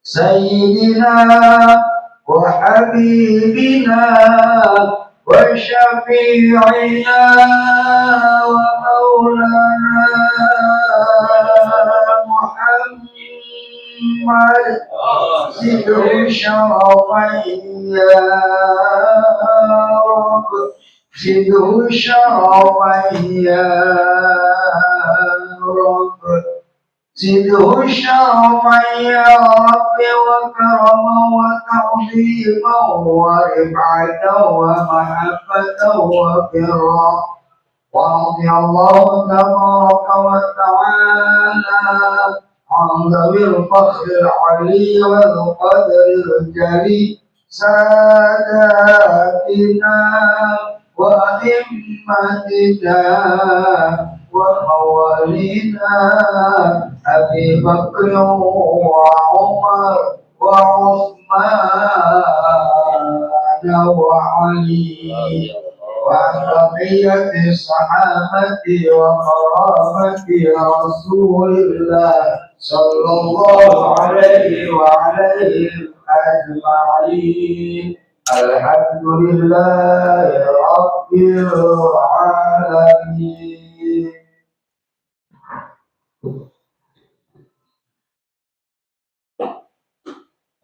سيدنا وحبيبنا وشفيعنا ومولانا محمد زده شرفا يا رب زده شرفا يا رب زده شرفا يا رب وكرما وتعظيما ورفعة ومحبة وكرا ورضي الله تبارك وتعالى عن ذوي الفخر العلي والقدر الجلي ساداتنا وأئمتنا وموالينا أبي بكر وعمر وعثمان وعلي وعن بقية الصحابة وقرابة رسول الله صلى الله عليه وعليهم أجمعين. الحمد لله رب العالمين.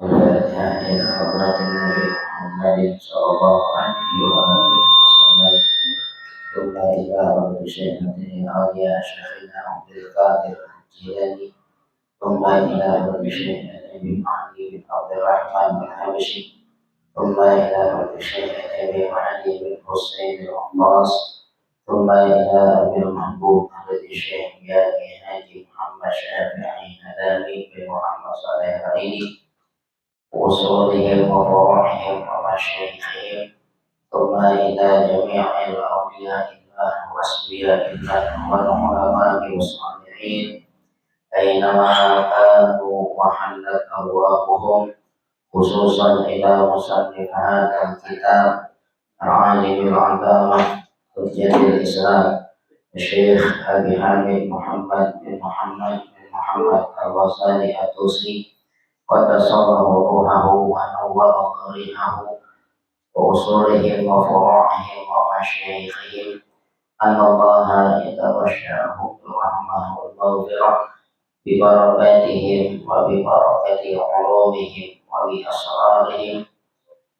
الفاتحة إلى حضرة النبي محمد صلى الله عليه وآله وسلم. ثم إلى رب شيخنا أولياء شيخنا عبد القادر الجيلاني. ثم إلى رب شيخنا أبي علي بن عبد الرحمن الحبشي. ثم إلى رب شيخنا أبي علي بن حسين العباس. ثم إلى أبي المحبوب الذي الشيخ ياقي حاجي محمد شافعي هداني بن محمد صالح العيني وصولهم وفروعهم ومشايخهم. ثم إلى جميع الأولياء الله وأصفياء الله والعلماء والصالحين أينما كانوا وحلت أرواحهم، خصوصا إلى مصنف هذا الكتاب العالم العلامة حجة الإسلام الشيخ أبي حامد محمد بن محمد الغزالي الطوسي قدس الله روحه ونور ضريحه وأصولهم وفروعهم ومشايخهم أن الله يتغشاهم بالرحمة والمغفرة ببركاتهم وببركة علومهم وبأسرارهم.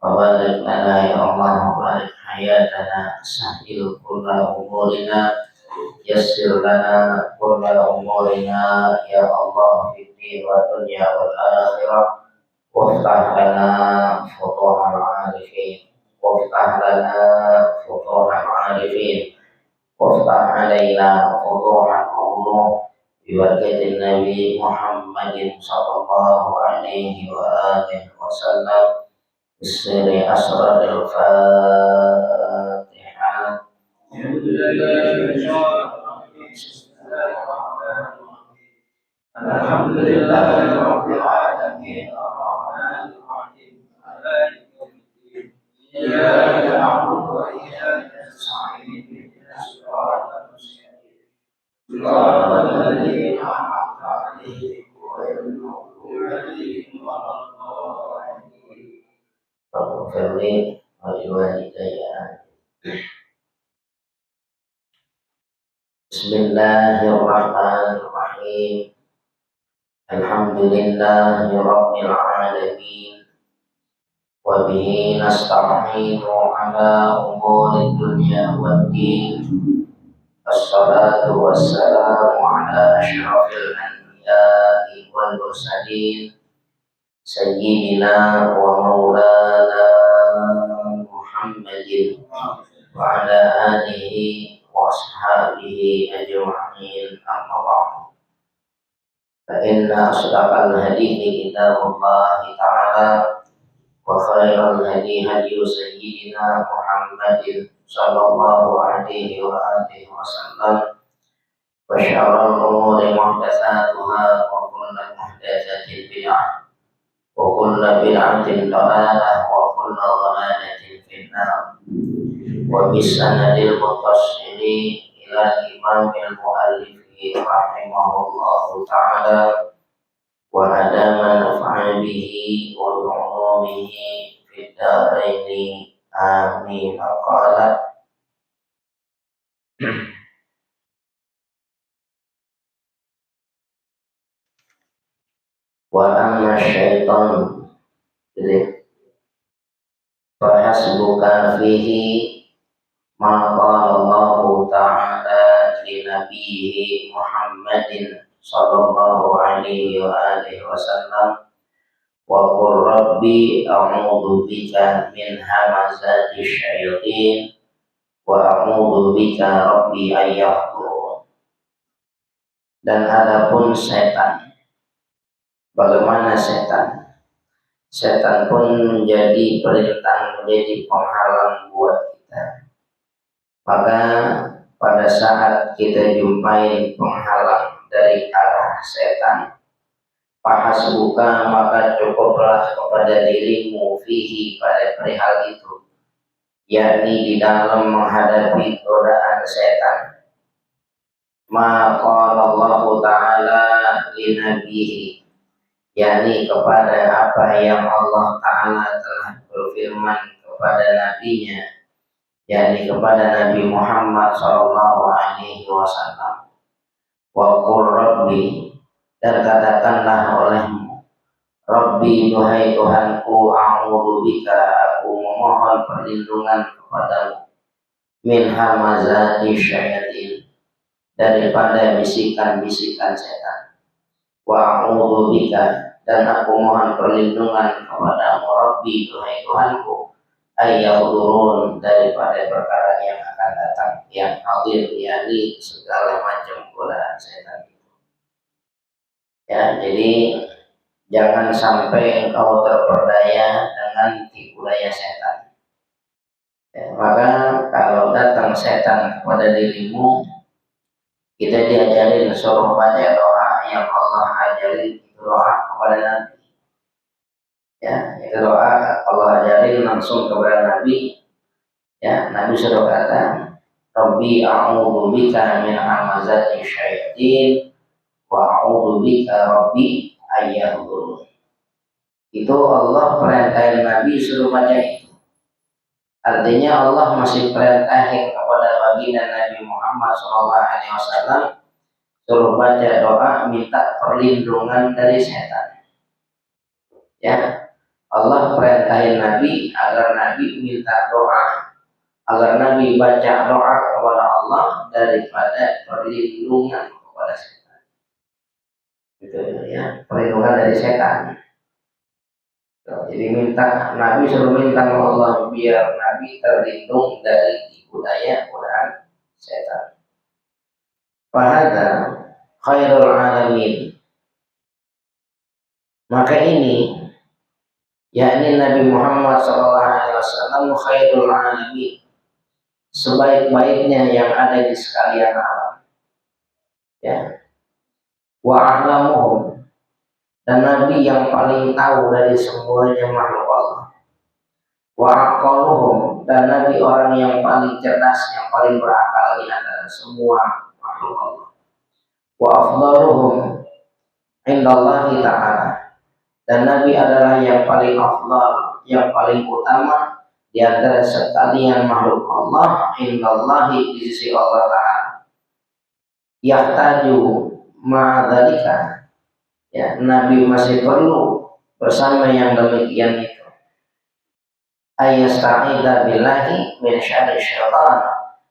وبارك لنا يا الله وبارك حياتنا، سهل كل أمورنا، يسر لنا كل أمورنا يا الله في الدين والدنيا والآخرة. وافتح لنا فتوح العارفين، وافتح لنا فتوح العارفين، وافتح علينا فتوح العلوم ببركة النبي محمد صلى الله عليه وآله وسلم. بسر أسرار الفاتحة. الحمد لله رب العالمين الرحمن الرحيم مالك يوم الدين إياك نعبد وإياك نستعين اهدنا الصراط المستقيم صراط الذين أنعمت عليهم غير المغضوب عليهم ولا الضالين. اغفر لي ولوالدي. بسم الله الرحمن الرحيم. الحمد لله رب العالمين وبه نستعين على أمور الدنيا والدين. الصلاة والسلام على أشرف الأنبياء والمرسلين سيدنا ومولانا محمد وعلى آله وأصحابه أجمعين. أما بعد، فإن أصدق الحديث كتاب الله تعالى، وخير الهدي هدي سيدنا محمد صلى الله عليه وآله وسلم، وشر الأمور محدثاتها، وكل محدثة بدعة، وكل بدعة ضلالة، وكل ضلالة في النار. وبالسند المتصل إلى الإمام المؤلف رحمه الله تعالى وأدام نفع bihi wa bi'ulumihi fid daraini amin. Qala wa amma syaitan, jadi fahasbuka fihi ma qala Allah ta'ala li nabiyhi Muhammadin sallallahu alaihi wa alihi wasallam wa qur rabbi a'udzu bika min hamazati syayatin wa a'udzu bika rabbi ayyahdurun. Dan adapun setan, bagaimana setan? Setan pun menjadi perintah, menjadi penghalang buat kita. Maka pada saat kita jumpai penghalang dari arah setan, fahasbuka, maka cukuplah kepada dirimu fihi, pada perihal itu, yakni di dalam menghadapi godaan setan, ma qala Allah ta'ala li nabiyhi, yakni kepada apa yang Allah Ta'ala telah berfirman kepada nabinya, yakni kepada Nabi Muhammad sallallahu alaihi wasallam. Wa qur rabbi, dan katakanlah olehmu, Rabbi, duhai Tuhanku, a'udzu bika, aku memohon perlindungan kepadamu, min hamazati syayatin, daripada bisikan-bisikan setan. Wa a'udzu bika, dan aku mohon perlindungan kepadamu, Rabbi, duhai Tuhanku, ayyahdurun, daripada perkara yang akan datang, yang hadir, yakni segala macam godaan setan. Ya, jadi jangan sampai engkau terperdaya dengan tipu daya setan. Ya, maka kalau datang setan kepada dirimu, kita diajarin suruh baca doa yang Allah ajarin, itu doa kepada Nabi. Ya, itu doa Allah ajarin langsung kepada Nabi. Ya, Nabi suruh kata, Rabbi a'udzu bika min hamazati syayatin wa a'udzu bika Rabbi ayyahdurun. Itu Allah perintahin Nabi suruh baca itu. Artinya Allah masih perintahin kepada baginda Nabi Muhammad SAW suruh baca doa minta perlindungan dari setan. Ya, Allah perintahin Nabi agar Nabi minta doa, agar Nabi baca doa kepada Allah daripada perlindungan kepada setan. Gitu ya, perlindungan dari setan. Jadi minta, Nabi suruh minta sama Allah biar Nabi terlindung dari tipu daya godaan setan. Fahada khairul alamin. Maka ini, yakni Nabi Muhammad SAW khairul alamin, sebaik-baiknya yang ada di sekalian alam. Ya. Wa a'lamuhum, dan Nabi yang paling tahu dari semuanya makhluk Allah. Wa aqaluhum, dan Nabi orang yang paling cerdas, yang paling berakal di antara semua makhluk Allah. Wa afdaluhum indallahi ta'ala, dan Nabi adalah yang paling afdal, yang paling utama di antara sekalian makhluk Allah, indallahi, di sisi Allah Ta'ala. Yahtaju ma'adzalika, ya, Nabi masih perlu bersama yang demikian itu, ayasta'idha billahi min syarri syaitan,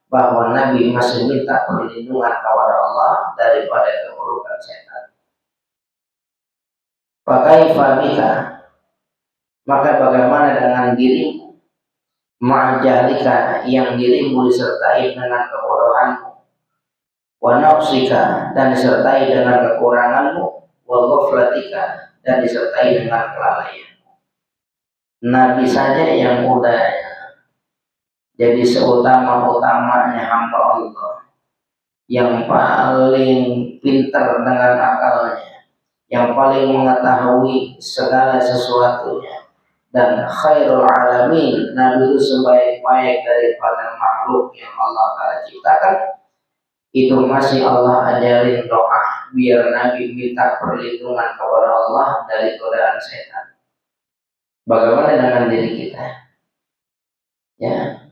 bahwa Nabi masih minta perlindungan kepada Allah daripada keburukan setan. Fakaifa bika, maka bagaimana dengan dirimu, ma'ajahlika, yang dirimu disertai dengan kebodohanmu, wa nafsika, dan disertai dengan kekuranganmu, wa ghaflatika, dan disertai dengan kelalaianmu. Nabi saja yang udah jadi seutama-utamanya hamba Allah, yang paling pintar dengan akalnya, yang paling mengetahui segala sesuatunya, dan khairul alamin, Nabi itu sebaik-baik daripada makhluk yang Allah Ta'ala ciptakan. itu masih Allah ajarin doa biar Nabi minta perlindungan kepada Allah dari godaan setan. Bagaimana dengan diri kita? Ya,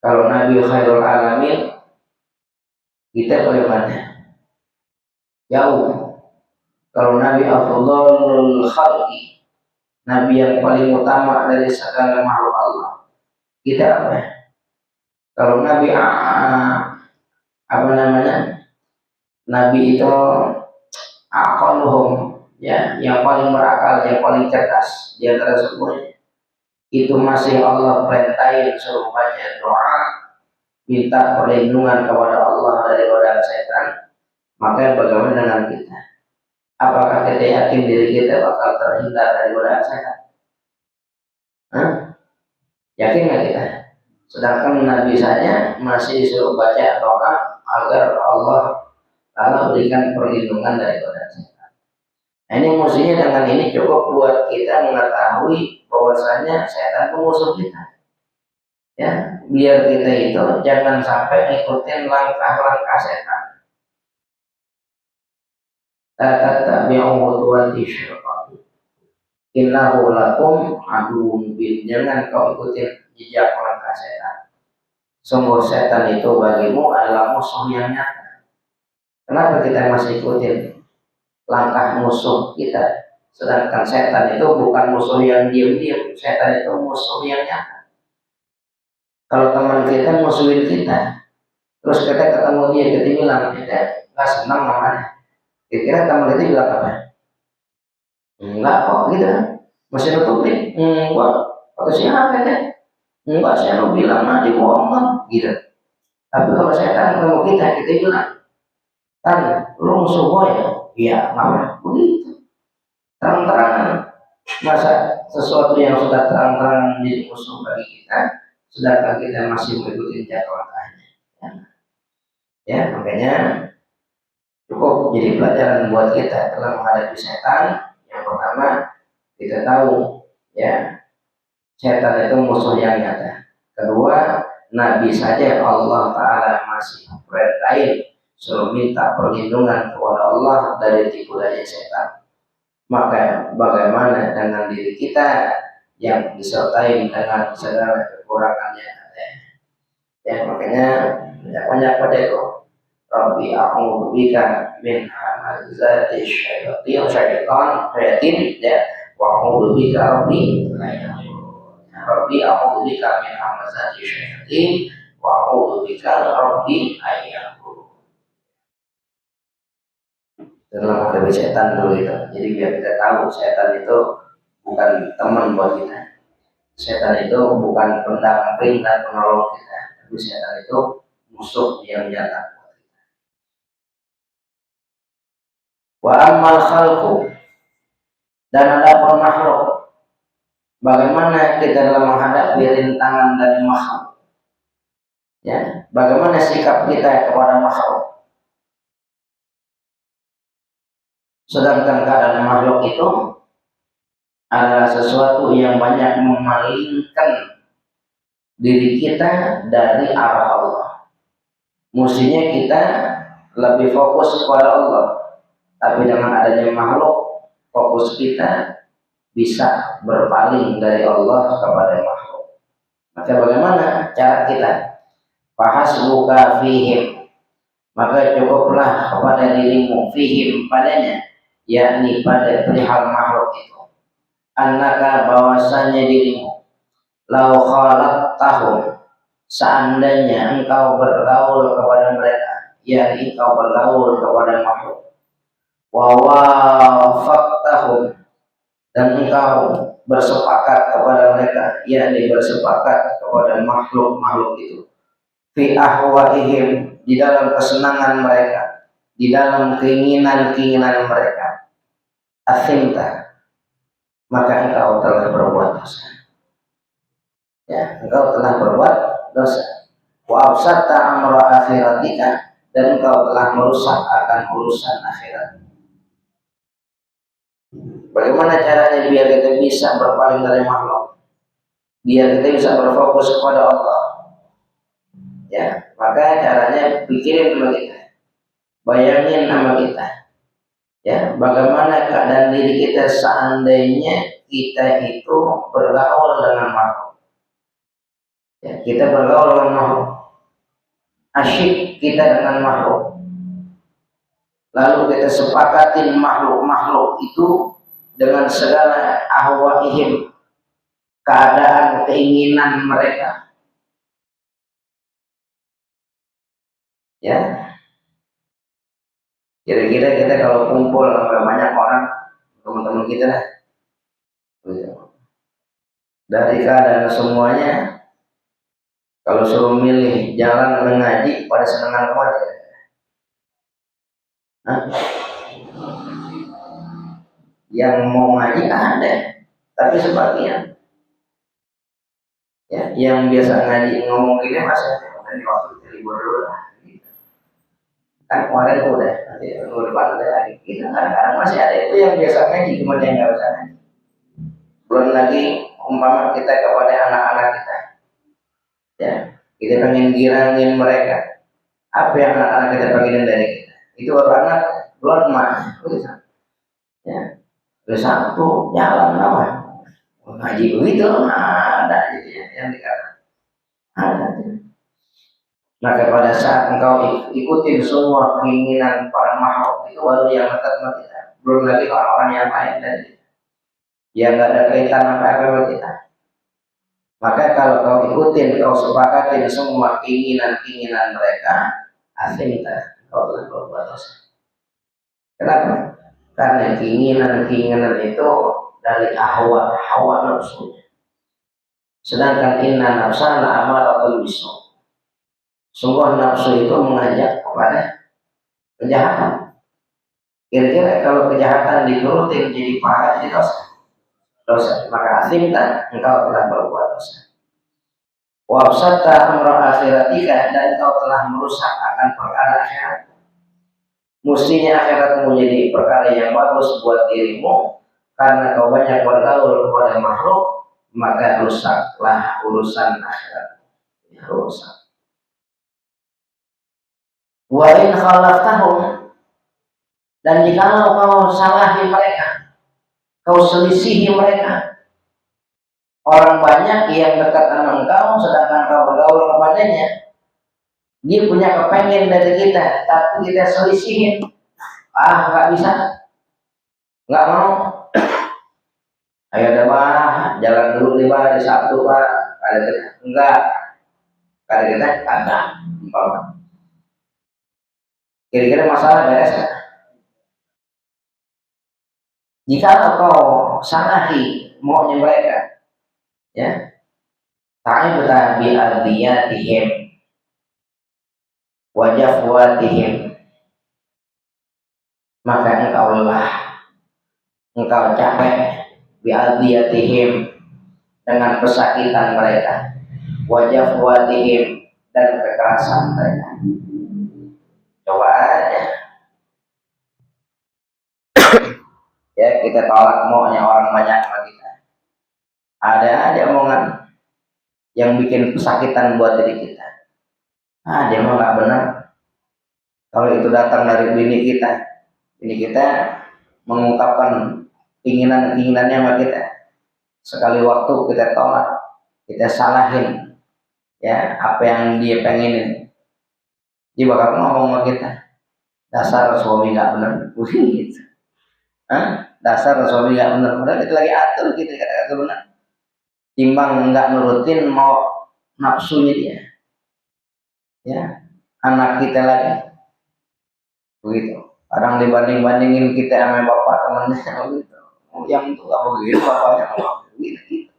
kalau Nabi khairul alamin, kita bagaimana? Jauh. Kalau Nabi afdhalul khalqi, Nabi yang paling utama dari segala makhluk Allah, kita apa? Kalau Nabi apa namanya? Nabi itu aqaluhum, ya, yang paling berakal, yang paling cerdas di antara semuanya. Itu masih Allah perintahin suruh baca doa minta perlindungan kepada Allah dari godaan setan. Maka bagaimana dengan kita? Apakah kita yakin diri kita bakal terhindar dari godaan setan? Hah? Yakin nggak kita? Sedangkan Nabi saja masih disuruh baca doa agar Allah Ta'ala berikan perlindungan dari godaan setan. Nah, ini mestinya dengan ini cukup buat kita mengetahui bahwasanya setan musuh kita. Ya, biar kita itu jangan sampai ngikutin langkah-langkah setan. Tatabi'u khutuwati syaitan. Innahu lakum aduwwun mubin. Jangan kau ikutin jejak langkah setan. Sungguh setan itu bagimu adalah musuh yang nyata. Kenapa kita masih ikutin langkah musuh kita? Sedangkan setan itu bukan musuh yang diam-diam. Setan itu musuh yang nyata. Kalau teman kita musuhin kita, terus kita ketemu dia, kita bilang kita nggak senang namanya. Kira-kira teman kita bilang apa? Enggak kok, gitu kan? Masih nutupin? Enggak. Kata siapa ya? Enggak, saya mau bilang nanti bohong, gitu. Tapi kalau setan ketemu kita bilang, kan lu musuh gue ya? Iya, nggak begitu. Terang-terangan. Masa sesuatu yang sudah terang-terangan menjadi musuh bagi kita, sedangkan kita masih mengikuti jadwal langkahnya. Ya, makanya cukup jadi pelajaran buat kita dalam menghadapi setan. Yang pertama, kita tahu ya setan itu musuh yang nyata. Kedua, Nabi saja Allah Ta'ala masih perintahin suruh minta perlindungan kepada Allah dari tipu daya setan. Maka bagaimana dengan diri kita yang disertai dengan segala kekurangannya? Ya, makanya banyak pada itu. Rabbi a'udzu bika min hamazati syaitan ya, wa a'udzu bika rabbi Rabbi a'udzu bika min hamazati syaitan wa a'udzu bika rabbi ayyahur. Dalam menghadapi setan dulu itu. Jadi biar kita tahu setan itu bukan teman buat kita. Setan itu bukan pendamping dan penolong kita, tapi setan itu musuh yang nyata. Wa amal khalqu, dan ada pun makhluk. Bagaimana kita dalam menghadapi rintangan dari makhluk? Ya, bagaimana sikap kita kepada makhluk? Sedangkan keadaan makhluk itu adalah sesuatu yang banyak memalingkan diri kita dari arah Allah. Mestinya kita lebih fokus kepada Allah, tapi dengan adanya makhluk, fokus kita bisa berpaling dari Allah kepada makhluk. Maka bagaimana cara kita? Fahasbuka fihim, maka cukuplah kepada dirimu fihim padanya, yakni pada perihal makhluk itu. Annaka bahwasanya dirimu lau khalatahum, seandainya engkau bergaul kepada mereka, yakni engkau bergaul kepada makhluk, wa wafaqtahum, dan engkau bersepakat kepada mereka, yakni bersepakat kepada makhluk-makhluk itu, fi ahwaihim, di dalam kesenangan mereka, di dalam keinginan-keinginan mereka, asimta, maka engkau telah berbuat dosa. Ya, engkau telah berbuat dosa. Wa afsata amra akhiratika, dan engkau telah merusak akan urusan akhirat. Bagaimana caranya biar kita bisa berpaling dari makhluk? Biar kita bisa berfokus kepada Allah. Ya, maka caranya pikirin sama kita, bayangin sama kita, ya, bagaimana keadaan diri kita seandainya kita itu bergaul dengan makhluk. Ya, kita bergaul dengan makhluk, asyik kita dengan makhluk, lalu kita sepakatin makhluk-makhluk itu dengan segala ahwaihim, keadaan keinginan mereka. Ya, kira-kira kita kalau kumpul sama banyak orang, teman-teman kita lah, gitu. Dari keadaan semuanya, kalau suruh milih jalan mengaji pada senangan kemana? Hah? Yang mau ngaji ada, tapi sebagian, ya, yang biasa ngaji ngomong gini masih dari waktu libur dulu lah. Kan kemarin udah, nanti minggu depan udah lagi. Kita kadang-kadang masih ada itu yang biasa ngaji, cuma dia nggak bisa ngaji. Belum lagi umpama kita kepada anak-anak kita, ya, kita pengen girangin mereka. Apa yang anak-anak kita pengen dari kita? Itu baru anak, belum mah, ya, terus satu jalan apa? Ngaji begitu, ada gitu ya, yang dikatakan ada. Maka pada saat engkau ikutin semua keinginan para makhluk itu baru yang dekat sama kita. Belum lagi orang-orang yang lain dari kita, yang nggak ada kaitan apa-apa sama kita. Maka kalau kau ikutin, kau sepakatin semua keinginan-keinginan mereka, akhirnya kau telah berbuat dosa. Kenapa? Karena keinginan-keinginan itu dari hawa nafsu. Sedangkan inna nafsa la'amaratul bisu. Sungguh nafsu itu mengajak kepada kejahatan. Kira-kira kalau kejahatan diturutin jadi pahala, jadi dosa, maka asimta engkau telah berbuat dosa. Wabsata amra akhiratika, dan engkau telah merusak akan perkara akhirat. Mestinya akhirat menjadi perkara yang bagus buat dirimu, karena kau banyak bergaul kepada makhluk, maka rusaklah urusan akhirat. Ya, rusak. Wa in khalaftahum, dan jikalau kau salahi mereka, kau selisihi mereka, orang banyak yang dekat dengan engkau sedangkan kau bergaul kepadanya, dia punya kepengen dari kita, tapi kita selisihin, nggak bisa, nggak mau. Ayo ada mah, jalan dulu nih pak, di Sabtu pak, ada kita enggak, ada kita kagak, kira-kira masalah beres kan? Jika kau salahi maunya mereka, ya, ta'ibta bi ardiyatihim wa jafwatihim, maka engkau capek bi ardiyatihim, dengan kesakitan mereka, wa jafwatihim, dan kekerasan mereka. Coba aja, ya, kita tolak maunya orang banyak sama kita. Ada aja omongan yang bikin kesakitan buat diri kita. Dia mah nggak benar. Kalau itu datang dari bini kita mengungkapkan keinginannya sama kita. Sekali waktu kita tolak, kita salahin, ya, apa yang dia pengenin, dia bakal ngomong sama kita, dasar suami nggak benar, gitu. Dasar suami nggak benar, padahal kita lagi atur, kita kata benar. Timbang nggak nurutin mau nafsunya dia, ya, anak kita lagi, begitu. Kadang dibanding-bandingin kita sama bapak temannya, begitu. Yang itu nggak begitu, bapaknya nggak begitu.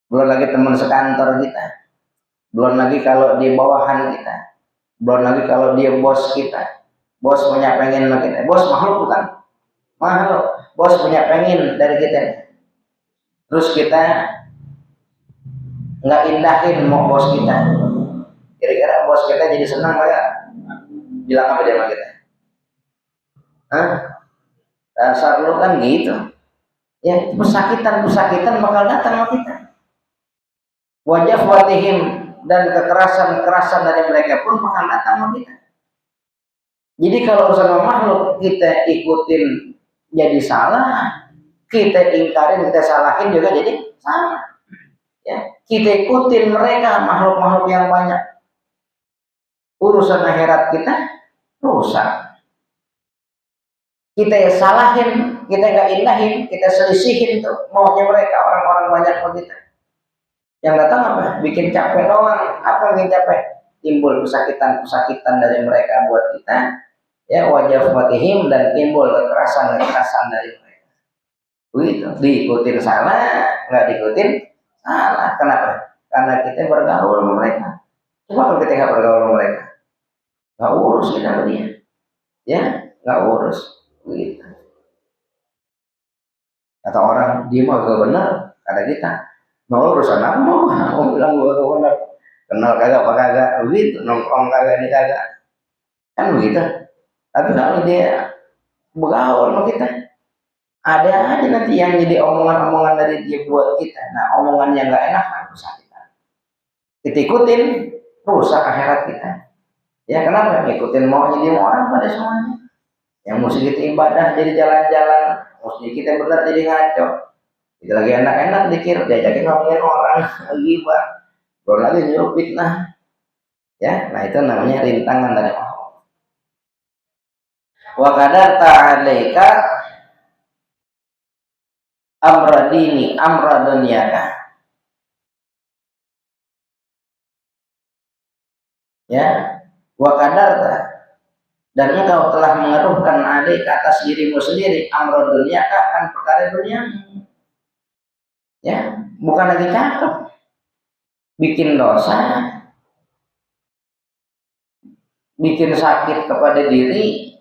Belum lagi teman sekantor kita, belum lagi kalau dia bawahan kita, belum lagi kalau dia bos kita. Bos punya pengen sama kita, bos makhluk bukan? Makhluk. Bos punya pengen dari kita, terus kita nggak indahin mau bos kita. Kira-kira bos kita jadi senang nggak? Bilang apa dia sama kita? Dasar lu kan gitu. Ya, kesakitan bakal datang sama kita. Wajah watihim, dan kekerasan dari mereka pun bakal datang sama kita. Jadi kalau sama makhluk kita ikutin jadi salah, kita ingkarin, kita salahin juga jadi salah. Ya, kita ikutin mereka makhluk-makhluk yang banyak, urusan akhirat kita rusak. Kita salahin, kita nggak indahin, kita selisihin tuh maunya mereka, orang-orang banyak begitu. Yang datang apa? Bikin capek doang. Apa yang bikin capek? Timbul kesakitan dari mereka buat kita, ya, wajah fatihim, dan timbul kekerasan dari mereka. Begitu, diikutin salah, nggak diikutin salah. Kenapa? Karena kita bergaul sama mereka. Coba kalau kita nggak bergaul sama mereka, nggak urus kita sama dia, ya, nggak urus. Begitu. Kata orang, dia mah gak benar, kata kita. Mau urusan apa? Mau bilang gua gak benar. Kenal kagak apa kagak, begitu. Nongkrong kagak ini kagak, kan begitu. Tapi kalau dia bergaul sama kita, ada aja nanti yang jadi omongan-omongan dari dia buat kita. Nah, omongan yang nggak enak kan rusak kita. Kita ikutin, rusak akhirat kita. Ya kenapa? Ikutin maunya dia orang pada semuanya. Yang mesti kita ibadah jadi jalan-jalan, mesti kita benar jadi ngaco. Kita lagi enak-enak dikir, diajakin ngomongin orang, lagi bah, belum lagi nyuruh fitnah. Ya, nah itu namanya rintangan dari Allah. Wa qadar ta'alaika amra dini amra dunyaka. Ya, wa qadar, dan engkau telah mengeruhkan alaik atas dirimu sendiri amra dunyaka, akan perkara duniamu. Ya, bukan lagi cakep, bikin dosa, bikin sakit kepada diri,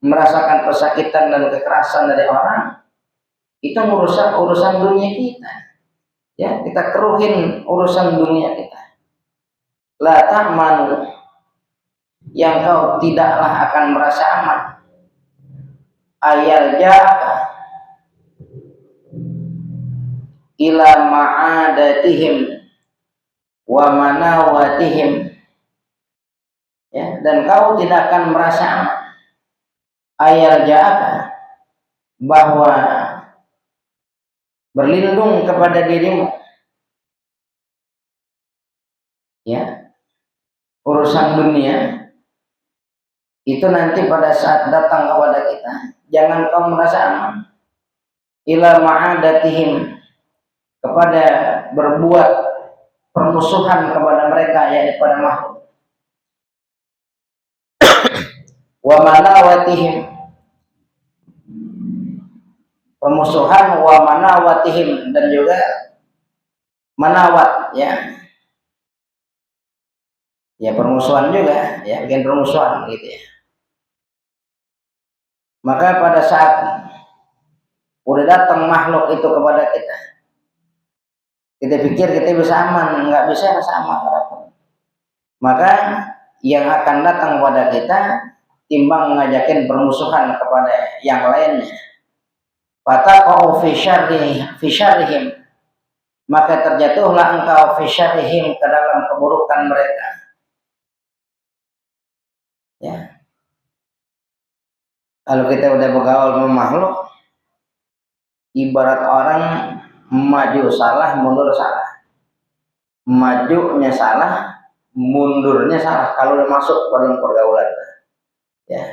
merasakan kesakitan dan kekerasan dari orang, itu merusak urusan dunia kita. Ya, kita keruhin urusan dunia kita. La ta'manu, yang kau tidaklah akan merasa aman. Ayal ja'aka ila ma'adatihim wa manawatihim, ya, dan kau tidak akan merasa aman. Ayal ja'aka, bahwa berlindung kepada dirimu, ya, urusan dunia itu nanti pada saat datang kepada kita, jangan kau merasa aman. Ila ma'adatihim, kepada berbuat permusuhan kepada mereka, yakni pada makhluk. Wa manawatihim, permusuhan, wa manawatihim, dan juga manawat, ya, ya permusuhan juga, ya, bikin permusuhan gitu ya. Maka pada saat udah datang makhluk itu kepada kita, kita pikir kita bisa aman, nggak bisa aman. Maka yang akan datang kepada kita timbang mengajakin permusuhan kepada yang lainnya, fataqa'u fi syarrihim, maka terjatuhlah engkau fi syarrihim, ke dalam keburukan mereka. Ya, kalau kita udah bergaul sama makhluk, ibarat orang maju salah, mundur salah. Majunya salah, mundurnya salah kalau udah masuk dalam pergaulan. Ya.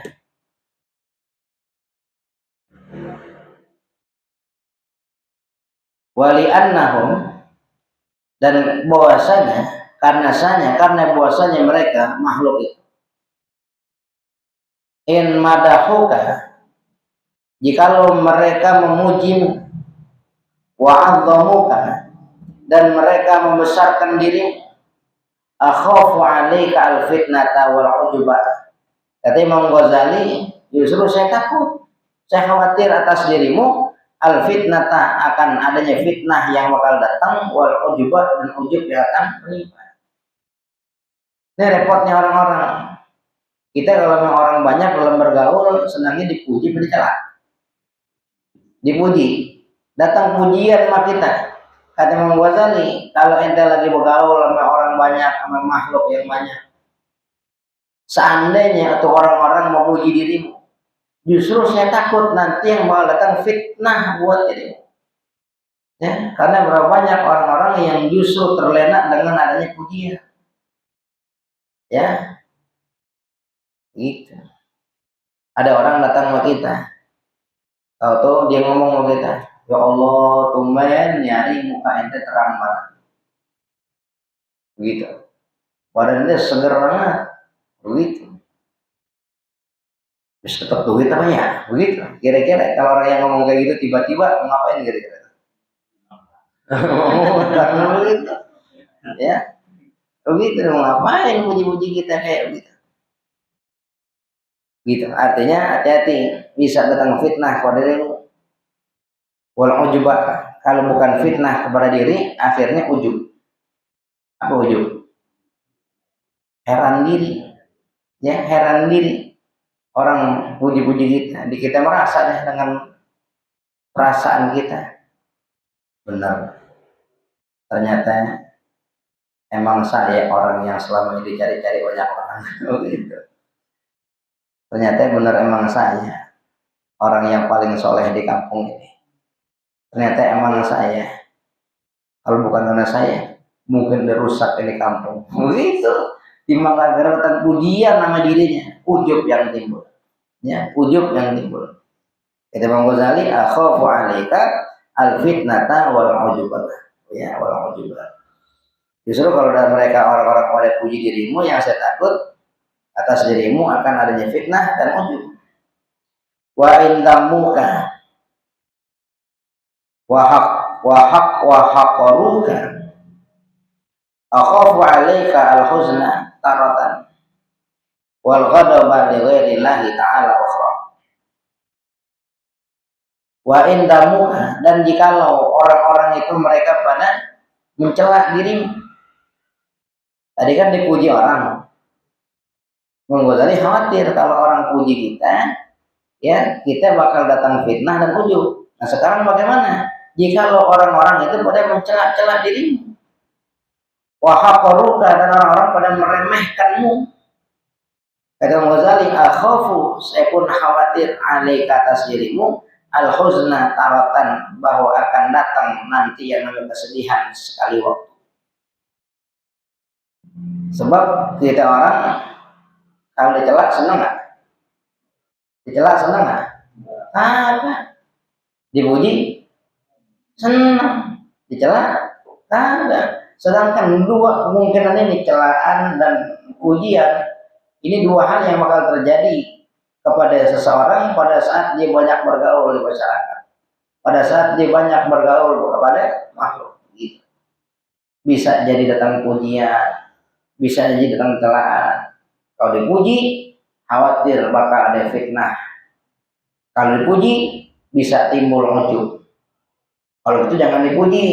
Wali annahum, dan bahwasanya, karena bahwasanya mereka makhluk itu, in madahuka, jikalau mereka memujimu, wa 'azzamuka, dan mereka membesarkan dirimu, akhafu 'alaika al-fitnata wal 'ujuba. Kata Imam Ghazali, justru saya takut, saya khawatir atas dirimu, al-fitnata, akan adanya fitnah yang bakal datang, wal 'ujuba, dan ujub yang akan menimpa. Ini repotnya orang-orang. Kita kalau memang orang banyak dalam bergaul, senangnya dipuji, dicela. Dipuji, datang pujian sama kita. Kata Imam Ghazali, kalau ente lagi bergaul sama orang orang banyak, sama makhluk yang banyak. Seandainya atau orang-orang memuji dirimu, justru saya takut nanti yang bakal datang fitnah buat dirimu. Ya, karena berapa banyak orang-orang yang justru terlena dengan adanya pujian. Ya, gitu. Ada orang datang sama kita, tahu-tahu dia ngomong sama kita, ya Allah, tumben nyari muka ente terang banget. Begitu. Badannya seger banget. Begitu. Terus tetap duit apa ya? Begitu. Kira-kira kalau orang yang ngomong kayak gitu tiba-tiba ngapain kira-kira? Oh, begitu. Ya. Begitu, ngapain puji-puji kita kayak begitu? Gitu. Artinya hati-hati, bisa datang fitnah pada dirimu. Walau ujub, kalau bukan fitnah kepada diri, akhirnya ujub. Apa ujub? Heran diri. Ya, heran diri. Orang puji-puji kita merasa deh dengan perasaan kita. Benar. Ternyata emang saya orang yang selama ini dicari-cari banyak orang. Gitu. Ternyata benar emang saya orang yang paling soleh di kampung ini. Ternyata emang saya. Kalau bukan karena saya, mungkin udah rusak ini kampung. Begitu. Timbang gara-gara datang pujian nama dirinya, ujub yang timbul. Ya, ujub yang timbul. Kata Imam Ghazali, akhafu 'alaika al-fitnata wal ujubah. Ya, wal ujubah. Justru kalau dari mereka orang-orang pada puji dirimu, yang saya takut atas dirimu akan adanya fitnah dan ujub. Wa indamuka wa haqaruka akhafu 'alaika al-huzna taratan wal ghadaba li ghairillahi ta'ala ukhra. Wa indamuka, dan jikalau orang-orang itu mereka pada mencela dirimu. Tadi kan dipuji orang. Imam Ghazali khawatir kalau orang puji kita, ya kita bakal datang fitnah dan ujub. Nah sekarang bagaimana? Jikalau orang-orang itu pada mencela-cela dirimu, wa haqaruka, dan orang-orang pada meremehkanmu. Kata Imam Ghazali, akhafu, saya pun khawatir alaika atas dirimu al-huzna taratan, bahwa akan datang nanti yang namanya kesedihan sekali waktu. Sebab kita orang kalau dicela senang nggak? Dicela senang nggak? Ada. Dipuji senang. Dicela ada. Sedangkan dua kemungkinan ini, celaan dan pujian, ini dua hal yang bakal terjadi kepada seseorang pada saat dia banyak bergaul di masyarakat, pada saat dia banyak bergaul kepada makhluk. Gitu. Bisa jadi datang pujian, bisa jadi datang celaan. Kalau dipuji, khawatir bakal ada fitnah. Kalau dipuji, bisa timbul ujub. Kalau itu jangan dipuji,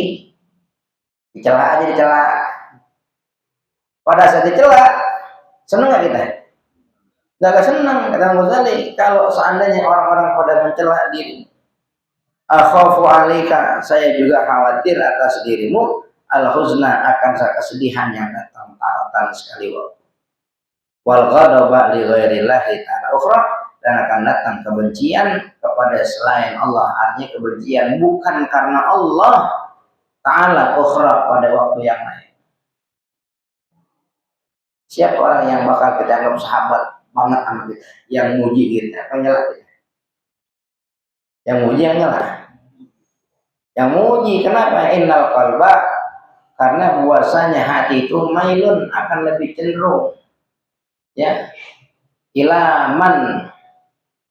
dicela aja, dicela. Pada saat dicela, senang nggak kita? Nggak senang. Kata Ghazali, kalau seandainya orang-orang pada mencela diri, akhafu 'alaika, saya juga khawatir atas dirimu, al-huzna, akan kesedihan yang datang ta'atan sekali waktu. Wal ghadaba li ghairillahi ta'ala ukhra, dan akan datang kebencian kepada selain Allah, artinya kebencian bukan karena Allah ta'ala ukhra, pada waktu yang lain. Siapa orang yang bakal kita anggap sahabat banget sama kita, yang muji kita, nyela kita? Yang muji, yang nyela? Yang muji. Kenapa? Innal qalba, karena bahwasanya hati itu mailun, akan lebih cenderung, ya, ilaman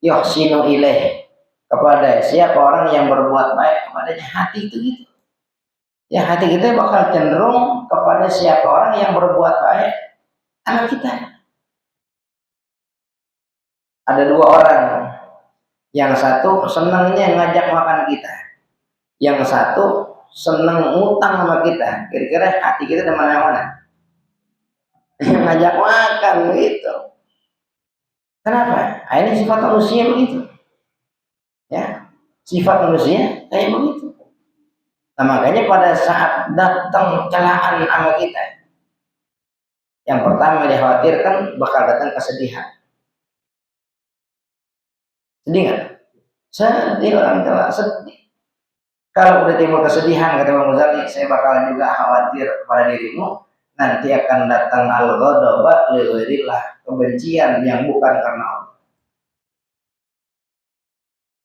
yuhsinu ilaih, kepada siapa orang yang berbuat baik kepadanya. Hati itu gitu. Ya, hati kita bakal cenderung kepada siapa orang yang berbuat baik sama kita. Ada dua orang, yang satu senangnya ngajak makan kita, yang satu senang ngutang sama kita. Kira-kira hati kita di mana-mana? Ngajak makan gitu. Kenapa? Ini sifat manusia begitu. Ya, sifat manusia kayak begitu. Nah, makanya pada saat datang celaan sama kita, Yang pertama dikhawatirkan bakal datang kesedihan. Sedih nggak? Sedih, orang tua sedih. Kalau udah timbul kesedihan, kata Imam Ghazali, saya bakal juga khawatir pada dirimu, nanti akan datang al-ghadaba li ghairillah, kebencian yang bukan karena Allah.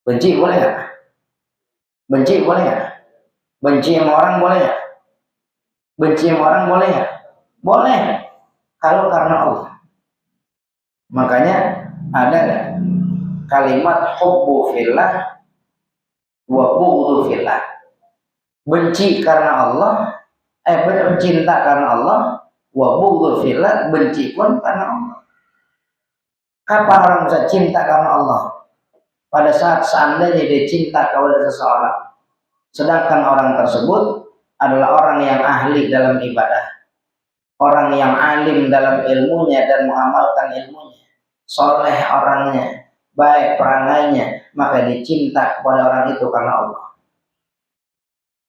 Benci boleh nggak? Benci boleh nggak? Benci sama orang boleh nggak? Benci sama orang boleh nggak? Boleh, kalau karena Allah. Makanya ada kalimat hubbu fillah wa bughdu fillah. Benci karena Allah, cinta karena Allah, wa bughdu fillah, benci pun karena Allah. Kapan orang bisa cinta karena Allah? Pada saat seandainya dia cinta kepada seseorang, sedangkan orang tersebut adalah orang yang ahli dalam ibadah, orang yang alim dalam ilmunya dan mengamalkan ilmunya, soleh orangnya, baik perangainya, maka dicinta kepada orang itu karena Allah.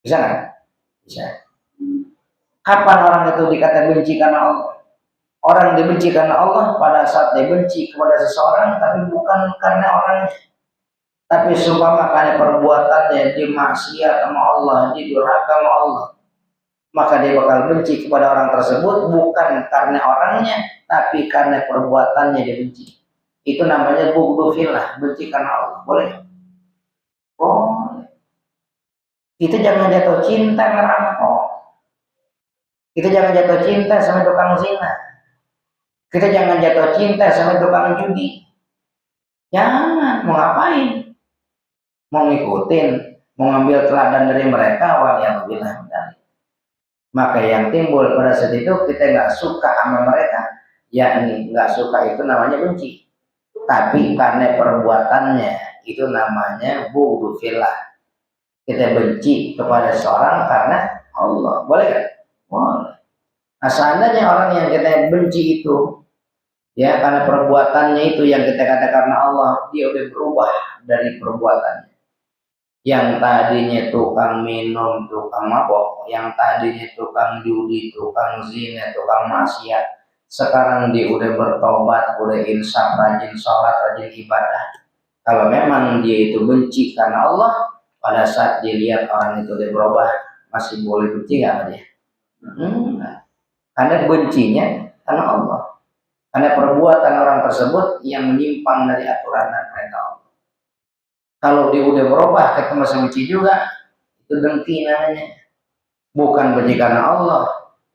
Bisa kan? Bisa. Kapan orang itu dikata benci karena Allah? Orang dibenci karena Allah pada saat dia benci kepada seseorang, tapi bukan karena orangnya, tapi seumpama karena perbuatannya dia maksiat sama Allah, dia durhaka sama Allah, maka dia bakal benci kepada orang tersebut bukan karena orangnya, tapi karena perbuatannya dia benci. Itu namanya bughdu fillah, benci karena Allah. Boleh? Boleh. Kita jangan jatuh cinta ngerampok. Kita jangan jatuh cinta sama tukang zina. Kita jangan jatuh cinta sama tukang judi. Jangan, mau ngapain? Mau ngikutin, mau ngambil teladan dari mereka, waliyadzubillah. Maka yang timbul pada saat itu kita nggak suka sama mereka, yakni nggak suka itu namanya benci. Tapi karena perbuatannya itu namanya bughdu fillah. Kita benci kepada seorang karena Allah. Boleh kan? Boleh. Nah, seandainya orang yang kita benci itu, ya karena perbuatannya itu yang kita katakan karena Allah, dia udah berubah dari perbuatannya. Yang tadinya tukang minum, tukang mabok, yang tadinya tukang judi, tukang zina, tukang maksiat, sekarang dia udah bertobat, udah insaf, rajin sholat, rajin ibadah. Kalau memang dia itu benci karena Allah, pada saat dilihat orang itu udah berubah, masih boleh benci nggak dia? Karena bencinya karena Allah. Karena perbuatan orang tersebut yang menyimpang dari aturan dan perintah Allah. Kalau dia udah berubah, kita masih benci juga, itu dengki namanya. Bukan benci karena Allah,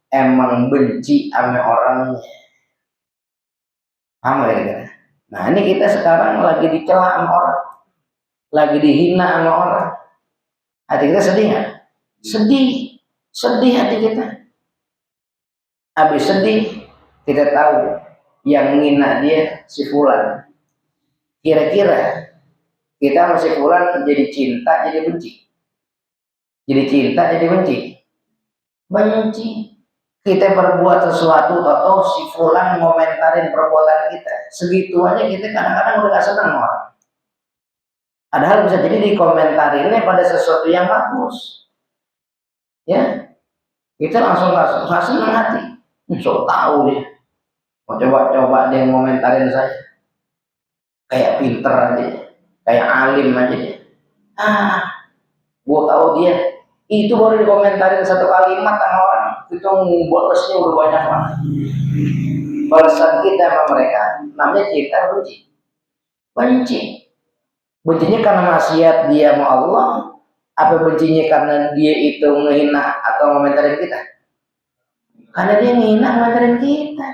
emang benci sama orangnya. Paham ya? Nah ini kita sekarang lagi dicela sama orang, lagi dihina sama orang. Hati kita sedih nggak? Sedih hati kita. Habis sedih, kita tahu yang menghina dia si fulan. Kira-kira kita masih fulan jadi cinta, jadi benci. Jadi cinta, jadi benci. Benci. Kita berbuat sesuatu atau si fulan ngomentarin perbuatan kita. Segitu aja kita kadang-kadang udah gak senang orang. Padahal bisa jadi dikomentarinnya pada sesuatu yang bagus. Ya, kita langsung gak senang hati. So tahu dia. Mau coba-coba dia ngomentarin saya. Kayak pinter aja. Kayak alim aja dia. Gue tahu dia. Itu baru dikomentarin satu kalimat sama orang. Itu balasnya udah banyak banget. Balasan kita sama mereka namanya cinta, benci. Bencinya karena maksiat dia sama Allah, apa bencinya karena dia itu menghina atau ngomentarin kita? Karena dia menghina ngomentarin kita,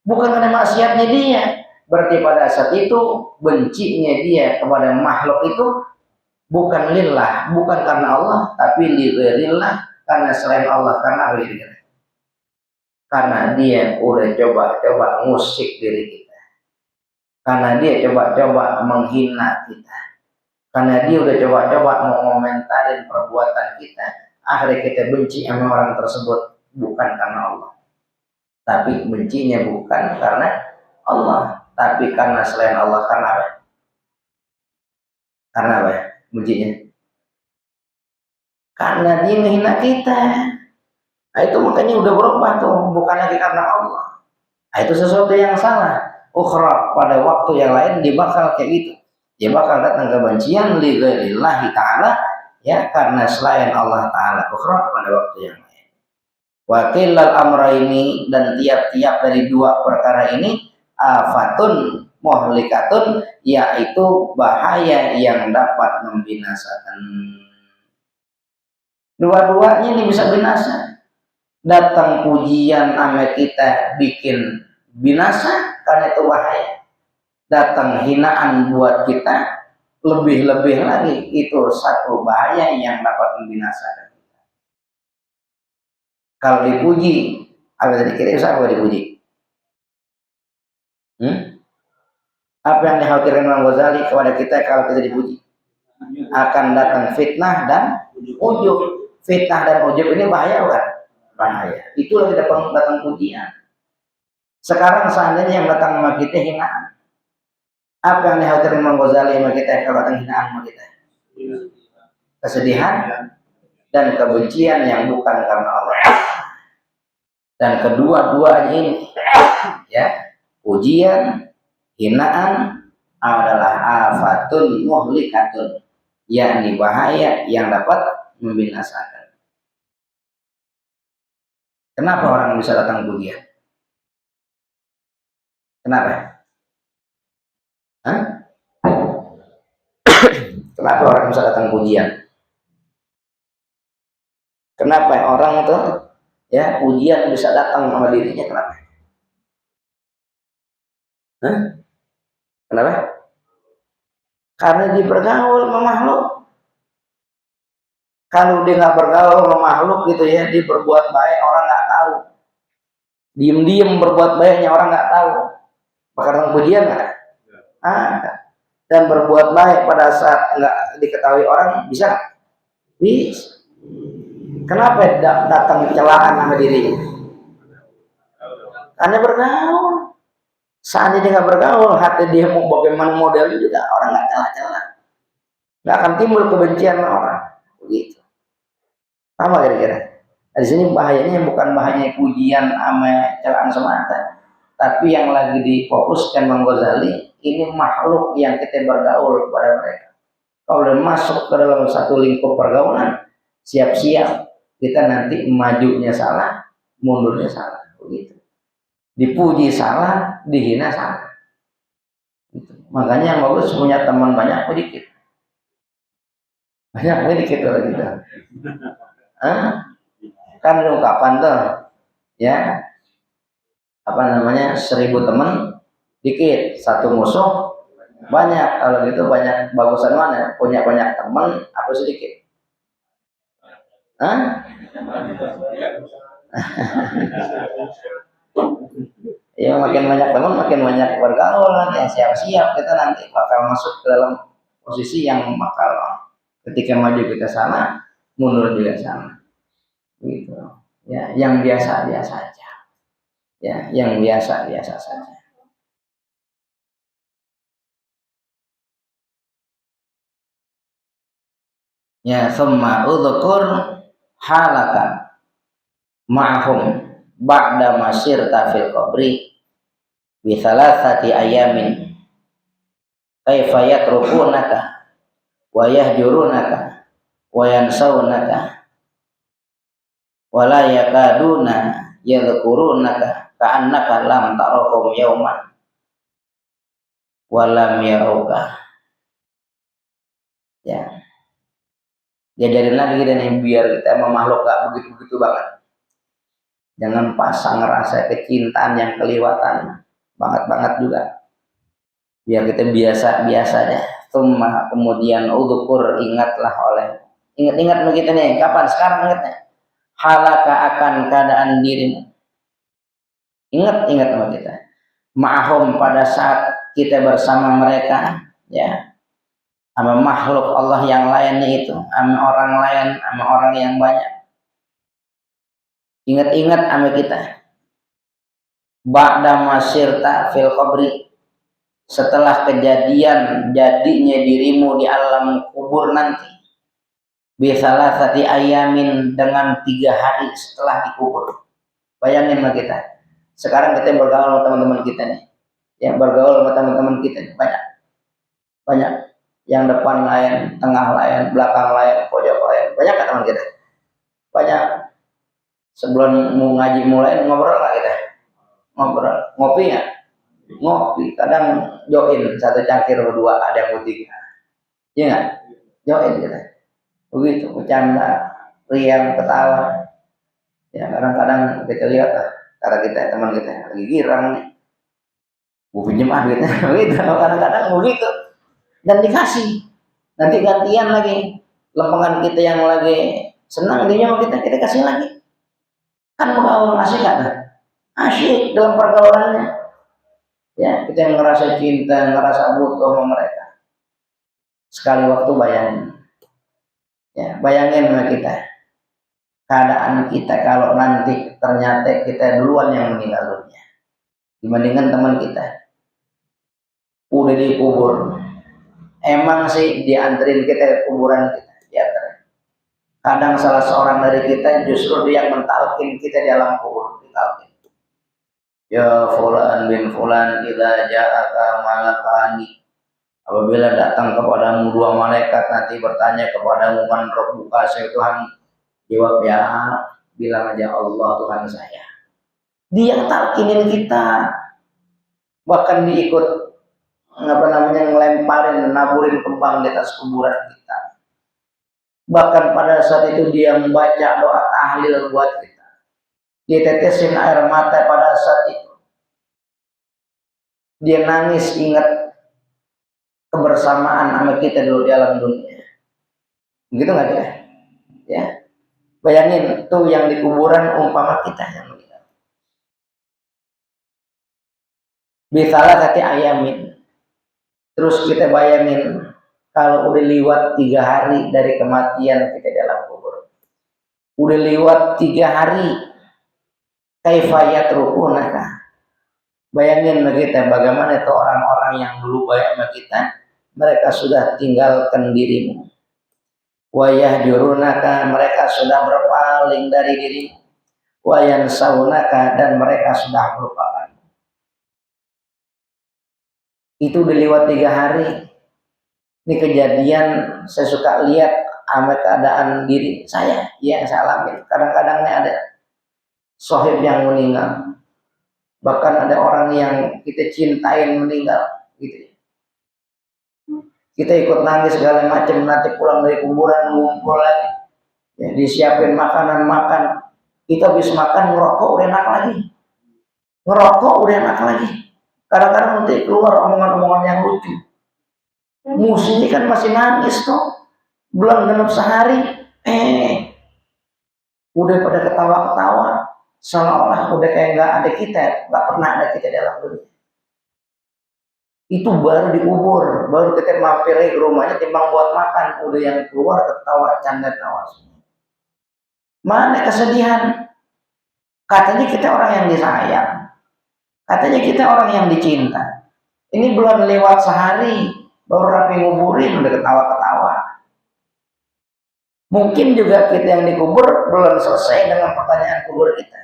bukan karena maksiatnya dia. Berarti pada saat itu bencinya dia kepada makhluk itu bukan lillah, bukan karena Allah, tapi lillah, karena selain Allah. Karena apa itu? Karena dia udah coba-coba ngusik diri kita, karena dia coba-coba menghina kita, karena dia udah coba-coba mengomentarin perbuatan kita. Akhirnya kita benci sama orang tersebut bukan karena Allah, tapi bencinya bukan karena Allah, tapi karena selain Allah. Karena apa? Karena apa ya bencinya? Karena dia menghina kita. Nah, itu makanya udah berubah tuh, bukan lagi karena Allah. Nah, itu sesuatu yang salah. Ukhra, pada waktu yang lain dia bakal kayak gitu. Dia bakal datang kebencian li ghairillahi ta'ala, ya, karena selain Allah Ta'ala. Ukhra, pada waktu yang lain. Wakilal amra ini, dan tiap-tiap dari dua perkara ini afatun muhlikatun, yaitu bahaya yang dapat membinasakan. Dua-duanya ini bisa binasa. Datang pujian ame kita bikin binasa, karena itu bahaya. Datang hinaan buat kita, lebih-lebih lagi, itu satu bahaya yang dapat membinasakan. Kalau dipuji, apa tadi kita bisa apa dipuji? Apa yang dikhawatirkan Imam Ghazali kepada kita kalau kita dipuji? Akan datang fitnah dan ujub. Fitnah dan ujub ini bahaya bukan? Bahaya. Itu lagi datang pujian. Sekarang seandainya yang datang sama kita hinaan, apa yang dikhawatirkan Imam Ghazali sama kita kalau datang hinaan sama kita? Kesedihan dan kebencian yang bukan karena Allah. Dan kedua-duanya ini, ya, ujian, hinaan adalah afatun muhlikatun, yakni bahaya yang dapat membinasakan. Kenapa orang bisa datang pujian? Kenapa? Hah? Kenapa orang bisa datang pujian? Kenapa orang itu, ya, pujian bisa datang sama dirinya? Kenapa? Hah? Kenapa? Karena dia bergaul sama makhluk. Kalau dia nggak bergaul sama makhluk gitu ya, dia berbuat baik, orang nggak tahu. Diem-diem berbuat baiknya, orang nggak tahu. Bakal pujian nggak? Dan berbuat baik pada saat nggak diketahui orang, bisa? Bisa. Kenapa datang celaan sama dirinya? Karena bergaul. Saat dia nggak bergaul, hati dia mau bagaimana modelnya juga orang nggak celah-celah. Nggak akan timbul kebencian orang. Begitu. Sama kira-kira. Di sini bahayanya bukan bahayanya pujian sama celaan semata, tapi yang lagi difokuskan Imam Ghazali, ini makhluk yang kita bergaul pada mereka. Kalau udah masuk ke dalam satu lingkup pergaulan, siap-siap kita nanti majunya salah, mundurnya salah, begitu. Dipuji salah, dihina salah. Gitu. Makanya yang bagus punya teman banyak, sedikit. Banyak, sedikit lagi gitu. Kan ungkapan tuh, ya, apa namanya, 1000 teman dikit, 1 musuh banyak. Kalau gitu banyak bagusan mana? Punya banyak teman apa sedikit? Ya, makin banyak teman makin banyak bergaul, nanti siap-siap kita nanti bakal masuk ke dalam posisi yang bakal ketika maju kita sana, mundur juga sana. Gitu. Ya, yang biasa-biasa saja. Ya, yang biasa-biasa saja. Ya, summa udhkur halaka ma'hum ba'da masirta fil qabri bi thalathati ayamin kaifa yatrukunaka wa yahjurunaka wa yansawnaka wa la yakaduna yadhkurunaka ka'annaka lam tarahum yawman wa lam yarauka. Ya, diajarin lagi dan biar kita sama makhluk gak begitu-begitu banget. Jangan pasang rasa kecintaan yang kelewatan banget-banget juga. Biar kita biasa-biasa aja. Kemudian udhukur, ingatlah oleh. Ingat-ingat begitu nih. Kapan? Sekarang ingatnya. Halaka akan keadaan dirimu. Ingat-ingat sama kita. Ma'hum, pada saat kita bersama mereka, ya, sama makhluk Allah yang lainnya itu, sama orang lain, sama orang yang banyak. Ingat-ingat sama kita. Ba'da masirta fil qabri, setelah kejadian jadinya dirimu di alam kubur nanti. Bisalah sati ayamin, dengan 3 hari setelah dikubur. Bayangin sama kita. Sekarang kita bergaul sama teman-teman kita nih, ya bergaul sama teman-teman kita nih, banyak banyak yang depan lain, tengah lain, belakang lain, pojok lain, banyak kan teman kita, banyak. Sebelum mau ngaji mulai ngobrol lah kita, ngobrol, ngopi ya, ngopi, kadang join satu cangkir berdua, ada yang bertiga, iya nggak, join kita, begitu, bercanda, riang, ketawa, ya kadang-kadang kita lihat lah, karena kita teman kita lagi girang nih, gue pinjem duitnya, begitu, kadang-kadang begitu, dan dikasih, nanti gantian lagi, lempengan kita yang lagi senang dia sama kita kasih lagi, kan bergaul asik kan, asyik dalam pergaulannya, ya kita yang ngerasa cinta, ngerasa butuh sama mereka, sekali waktu bayangin, ya bayangin sama kita, keadaan kita kalau nanti ternyata kita duluan yang meninggal dunia dibandingkan teman kita udah dikubur. Emang sih dianterin kita ke kuburan kita, ya kadang salah seorang dari kita justru dia yang mentalkin kita di alam kubur, ditalkin, ya fulan bin fulan idza ja'aka malakani, apabila datang kepadamu dua malaikat nanti bertanya kepadamu man rabbuka, saya Tuhan, jawab ya, bilang aja Allah Tuhan saya. Dia talkinin kita, bahkan diikut ngelemparin, naburin kembang di atas kuburan kita. Bahkan pada saat itu dia membaca doa tahlil buat kita, ditetesin air mata pada saat itu, dia nangis ingat kebersamaan sama kita dulu di alam dunia, gitu nggak dia? Ya, bayangin tuh yang di kuburan umpama kita yang meninggal. Bisalah kata ayamin. Terus kita bayangin kalau udah lewat 3 hari dari kematian kita dalam kubur, udah lewat 3 hari, kaifayat rukunaka. Bayangin kita bagaimana itu orang-orang yang dulu baik sama kita, mereka sudah tinggalkan dirimu. Wayah jurunaka, mereka sudah berpaling dari dirimu. Wayan saunaka, dan mereka sudah melupakan. Itu udah lewat 3 hari. Ini kejadian saya suka lihat sama keadaan diri saya yang saya alami. Kadang-kadang ada sohib yang meninggal, bahkan ada orang yang kita cintain meninggal, gitu. Kita ikut nangis segala macam, nanti pulang dari kuburan ngumpul lagi, ya, disiapin makanan makan. Kita habis makan ngerokok udah enak lagi, ngerokok udah enak lagi. Kadang-kadang nanti keluar omongan-omongan yang lucu. Musuhnya kan masih nangis tuh, belum genap sehari, udah pada ketawa-ketawa, seolah-olah udah kayak nggak ada kita, nggak pernah ada kita dalam dunia. Itu baru dikubur, baru kita mampir ke rumahnya timbang buat makan, udah yang keluar ketawa canda tawa. Mana kesedihan? Katanya kita orang yang disayang, katanya kita orang yang dicinta. Ini belum lewat sehari, baru rapi nguburin udah ketawa-ketawa. Mungkin juga kita yang dikubur belum selesai dengan pertanyaan kubur kita.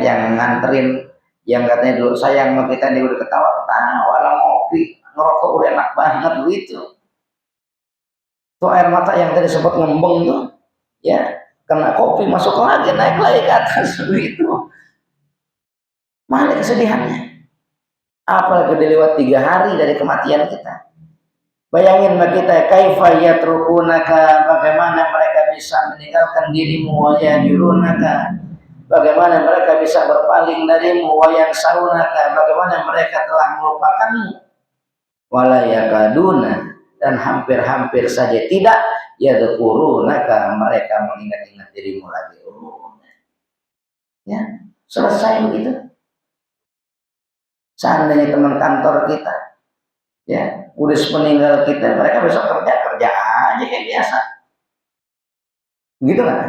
Jangan nganterin yang katanya dulu sayang sama kita, dia udah ketawa-ketawa, lah ngopi, ngerokok udah enak banget begitu. Tuh air mata yang tadi sempat ngembeng tuh, ya kena kopi masuk lagi, naik lagi ke atas begitu. Mana kesedihannya? Apalagi udah lewat 3 hari dari kematian kita. Bayangin bagi kita, kaifa yatrukunaka, bagaimana mereka bisa meninggalkan dirimu, wa yajurunaka, bagaimana mereka bisa berpaling darimu, wa yansaunaka, bagaimana mereka telah melupakanmu, wala yakaduna, dan hampir-hampir saja tidak yadhkurunaka, mereka mengingat-ingat dirimu lagi. Ya, selesai begitu. Seandainya teman kantor kita, ya udah meninggal kita, mereka besok kerja aja kayak biasa, gitu kan?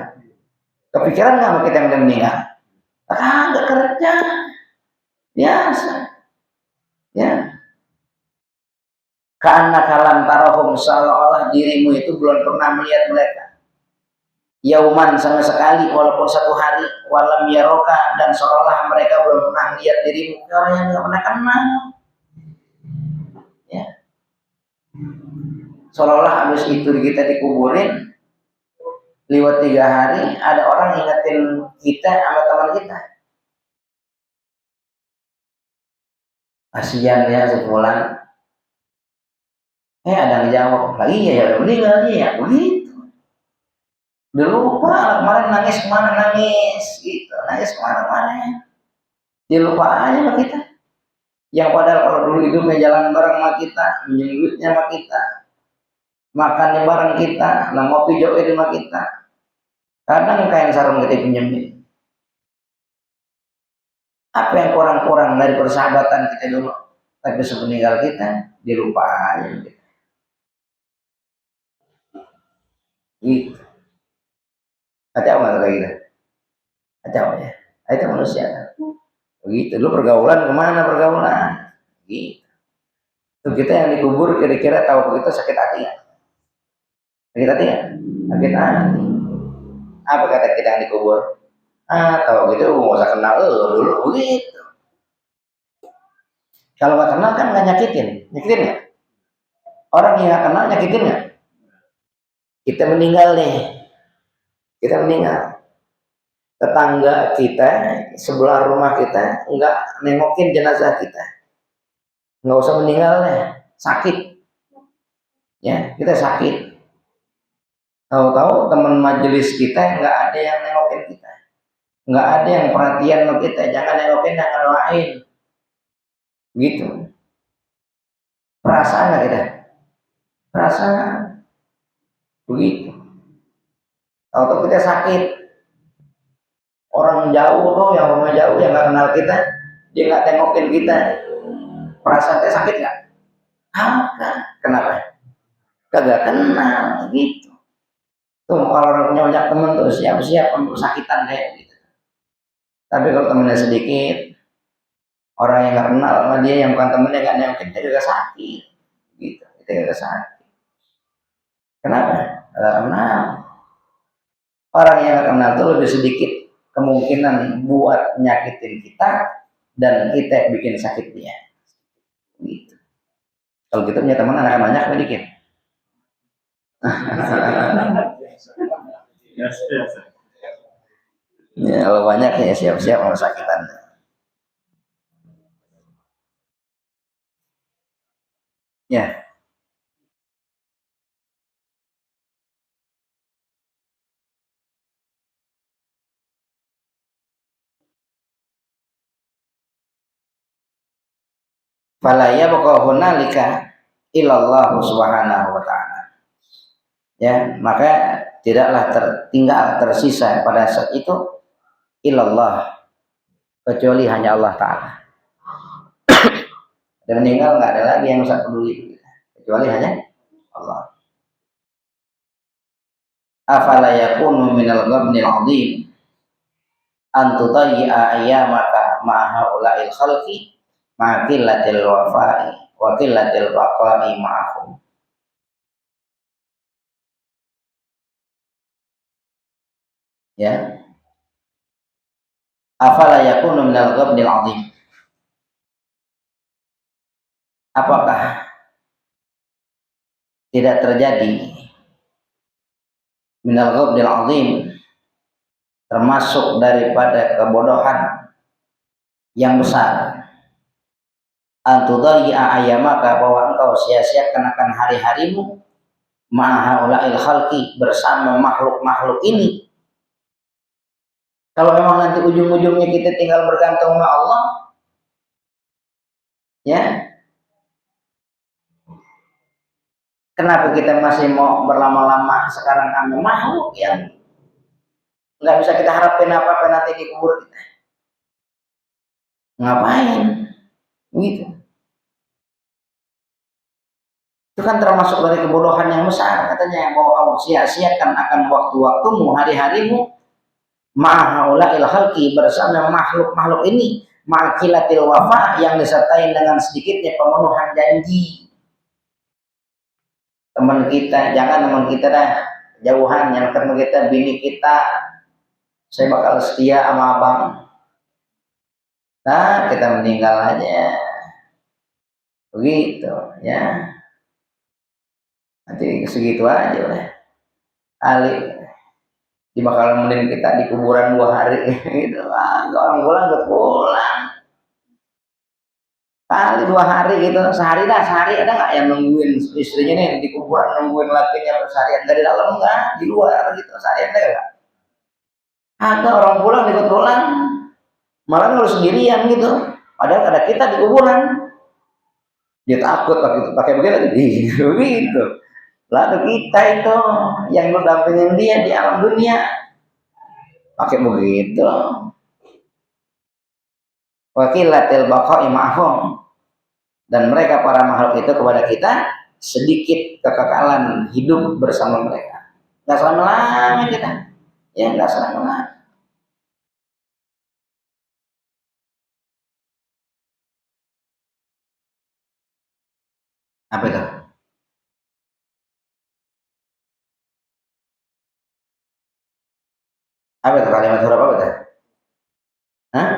Kepikiran nggak sama kita yang udah meninggal? Nggak kerja, biasa, ya. Karena kalam tarohum, seolah-olah dirimu itu belum pernah melihat mereka. yauman sama sekali walaupun satu hari, walam yaroka dan seolah mereka belum pernah lihat dirimu. Orang yang nggak pernah kenal, ya. Seolah-olah habis itu kita dikuburin, lewat 3 hari ada orang ingetin kita sama teman kita. Kasihan ya sebulan. Ada yang jawab lagi ya udah meninggal ya begitu. Udah lupa kemarin nangis kemana nangis gitu, nangis kemana-mana. Dia lupa aja sama kita. Yang padahal kalau dulu hidupnya jalan bareng sama kita, minjem duitnya sama kita, makannya bareng kita, nah ngopi join sama kita. Kadang kain sarung kita pinjemin. Apa yang kurang-kurang dari persahabatan kita dulu, tapi sepeninggal kita dilupain. Gitu. Kacau nggak kayak gitu? Kacau ya. Itu manusia. Begitu. Lu pergaulan kemana pergaulan? Gitu. Itu kita yang dikubur kira-kira tahu kita sakit hati ya? Sakit hati ya? Sakit hati. Apa kata kita yang dikubur? Tahu gitu nggak usah kenal dulu begitu. Kalau nggak kenal kan nggak nyakitin nggak? Orang yang nggak kenal nyakitin nggak? Kita meninggal nih, tetangga kita sebelah rumah kita nggak nengokin jenazah kita, nggak usah meninggal nih, sakit, ya kita sakit. Tahu-tahu teman majelis kita nggak ada yang nengokin kita, nggak ada yang perhatian sama kita, jangan nengokin, jangan doain, gitu. Perasaan nggak kita? Perasaan begitu. Tahu-tahu kita sakit, orang jauh tuh yang rumah jauh yang nggak kenal kita, dia nggak tengokin kita, perasaan kita sakit nggak? Kenapa? Kagak kenal gitu. Tuh kalau orang punya banyak teman tuh siap-siap untuk sakitan kayak gitu. Tapi kalau temennya sedikit, orang yang nggak kenal sama dia yang bukan temennya nggak nengokin, dia juga sakit, gitu. Kita juga sakit. Kenapa? Kagak kenal. Orang yang nggak kenal tuh lebih sedikit kemungkinan buat nyakitin kita dan kita bikin sakit dia. Gitu. Kalau kita punya teman anak banyak sedikit. Ya, kalau banyak ya siap-siap mau sakitan. Ya. Falaya pokok hunalika ilallah subhanahu wa ta'ala. Ya, maka tidaklah tertinggal tersisa pada saat itu ilallah kecuali hanya Allah Ta'ala. Dan meninggal nggak ada lagi yang bisa peduli kecuali hanya Allah. Afala yakunu minal ghabnil azim an tutayyi'a ayyamaka ma'a haula'il khalqi ma'a qillatil wafa'i wa qillatil baqa'i ma'ahum. Ya. Afala yakunu minal ghabnil azim. Apakah tidak terjadi minal ghabnil azim termasuk daripada kebodohan yang besar antudayya ayyamaka bahwa engkau sia-siakan akan hari-harimu ma'haula'il khalqi bersama makhluk-makhluk ini. Kalau memang nanti ujung-ujungnya kita tinggal bergantung sama Allah, ya, kenapa kita masih mau berlama-lama sekarang sama makhluk yang nggak bisa kita harapin apa-apa nanti di kubur kita? Ngapain? Gitu. Itu kan termasuk dari kebodohan yang besar katanya, bahwa kau sia-siakan akan waktu-waktumu, hari-harimu ma'haula'il khalqi bersama makhluk-makhluk ini ma'kilatil wafa yang disertai dengan sedikitnya pemenuhan janji. Teman kita, jangan teman kita dah jauhan yang ketemu kita bini kita, saya bakal setia sama abang. Nah, kita meninggal aja. Begitu, ya. Nanti segitu aja lah. Kali di bakal nemenin kita di kuburan 2 hari gitu. Ah, orang pulang gak pulang. Kali 2 hari gitu, sehari ada nggak yang nungguin istrinya nih di kuburan nungguin lakinya seharian dari dalam enggak, di luar gitu seharian ada nggak? Ada orang pulang ikut pulang. Malah kalau sendirian gitu, padahal ada kita di kuburan. Dia takut pakai begini gitu. Lalu kita itu yang mendampingin dia di alam dunia pakai begitu. Wakilatil baqa'i ma'hum, dan mereka para makhluk itu kepada kita sedikit kekekalan hidup bersama mereka. Nggak selama-lamanya kita, ya nggak selama-lamanya. Apa itu? Apa itu kalimat huruf apa itu? Hah?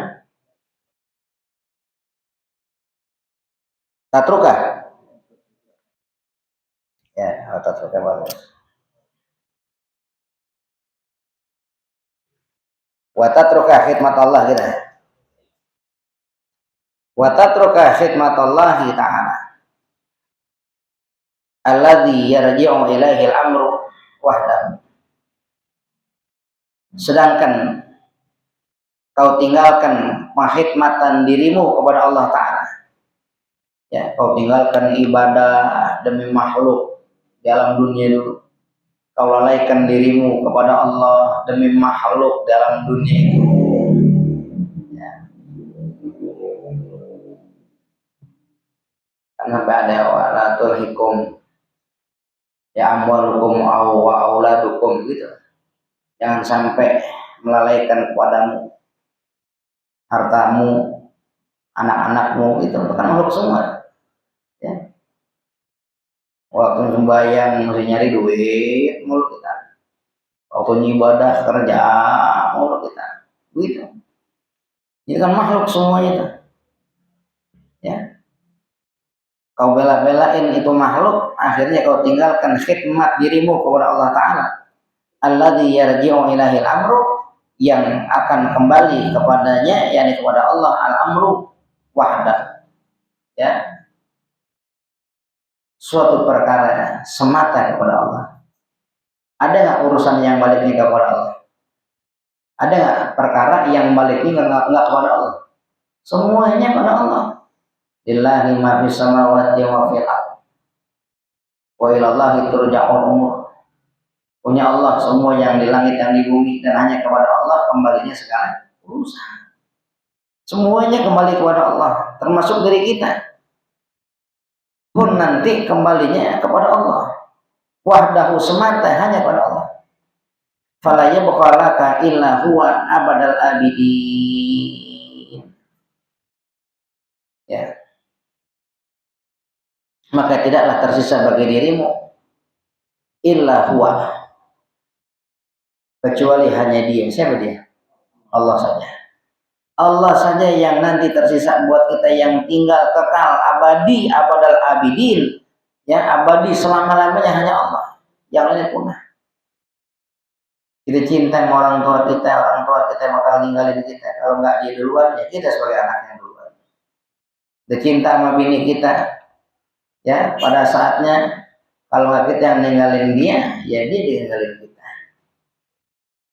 Tatruka? Ya, tatruka bagus. Wa tatruka khidmat Allah gitu. Wa tatruka khidmat Allah ta'ala alladzi yarji'u ilaihi al-amru wahdahu. Sedangkan kau tinggalkan mahidmatan dirimu kepada Allah Ta'ala, ya, kau tinggalkan ibadah demi makhluk di alam dunia dulu, kau lalaikan dirimu kepada Allah demi makhluk dalam dunia itu, ya. Karena ada wala tulhikum ya amwalukum wa auladukum gitu. Jangan sampai melalaikan kepadamu hartamu, anak-anakmu, itu kan makhluk semua, ya. Waktu sembahyang mesti nyari duit mulut kita, waktu ibadah kerja mulut kita, begitu. Ini kan makhluk semuanya itu, ya. Kau bela-belain itu makhluk, akhirnya kau tinggalkan khidmat dirimu kepada Allah Ta'ala alladzi yarji'u ilahil amru, yang akan kembali kepadanya, yakni kepada Allah al-amru wahda, ya, suatu perkara semata kepada Allah. Ada nggak urusan yang baliknya kepada Allah? Ada nggak perkara yang baliknya nggak kepada Allah? Semuanya kepada Allah. Lillahi ma fis samawati wa fil ardh wa ilallahi turja'ul umur. Punya Allah semua yang di langit yang di bumi, dan hanya kepada Allah kembalinya segala urusan. Semuanya kembali kepada Allah, termasuk diri kita pun nanti kembalinya kepada Allah. Wahdahu semata, hanya kepada Allah. Fala yabqa laka illa huwa abadal abidin. Ya. Maka tidaklah tersisa bagi dirimu illa huwa, kecuali hanya dia. Siapa dia? Allah saja. Allah saja yang nanti tersisa buat kita, yang tinggal kekal abadi, abadal abidin, ya, abadi selama-lamanya hanya Allah. Yang lain punah. Kita cinta sama orang tua kita bakal ninggalin kita. Kalau nggak dia duluan, ya kita sebagai anaknya duluan. Kita cinta sama bini kita, ya, pada saatnya kalau nggak kita yang ninggalin dia, ya dia ninggalin kita.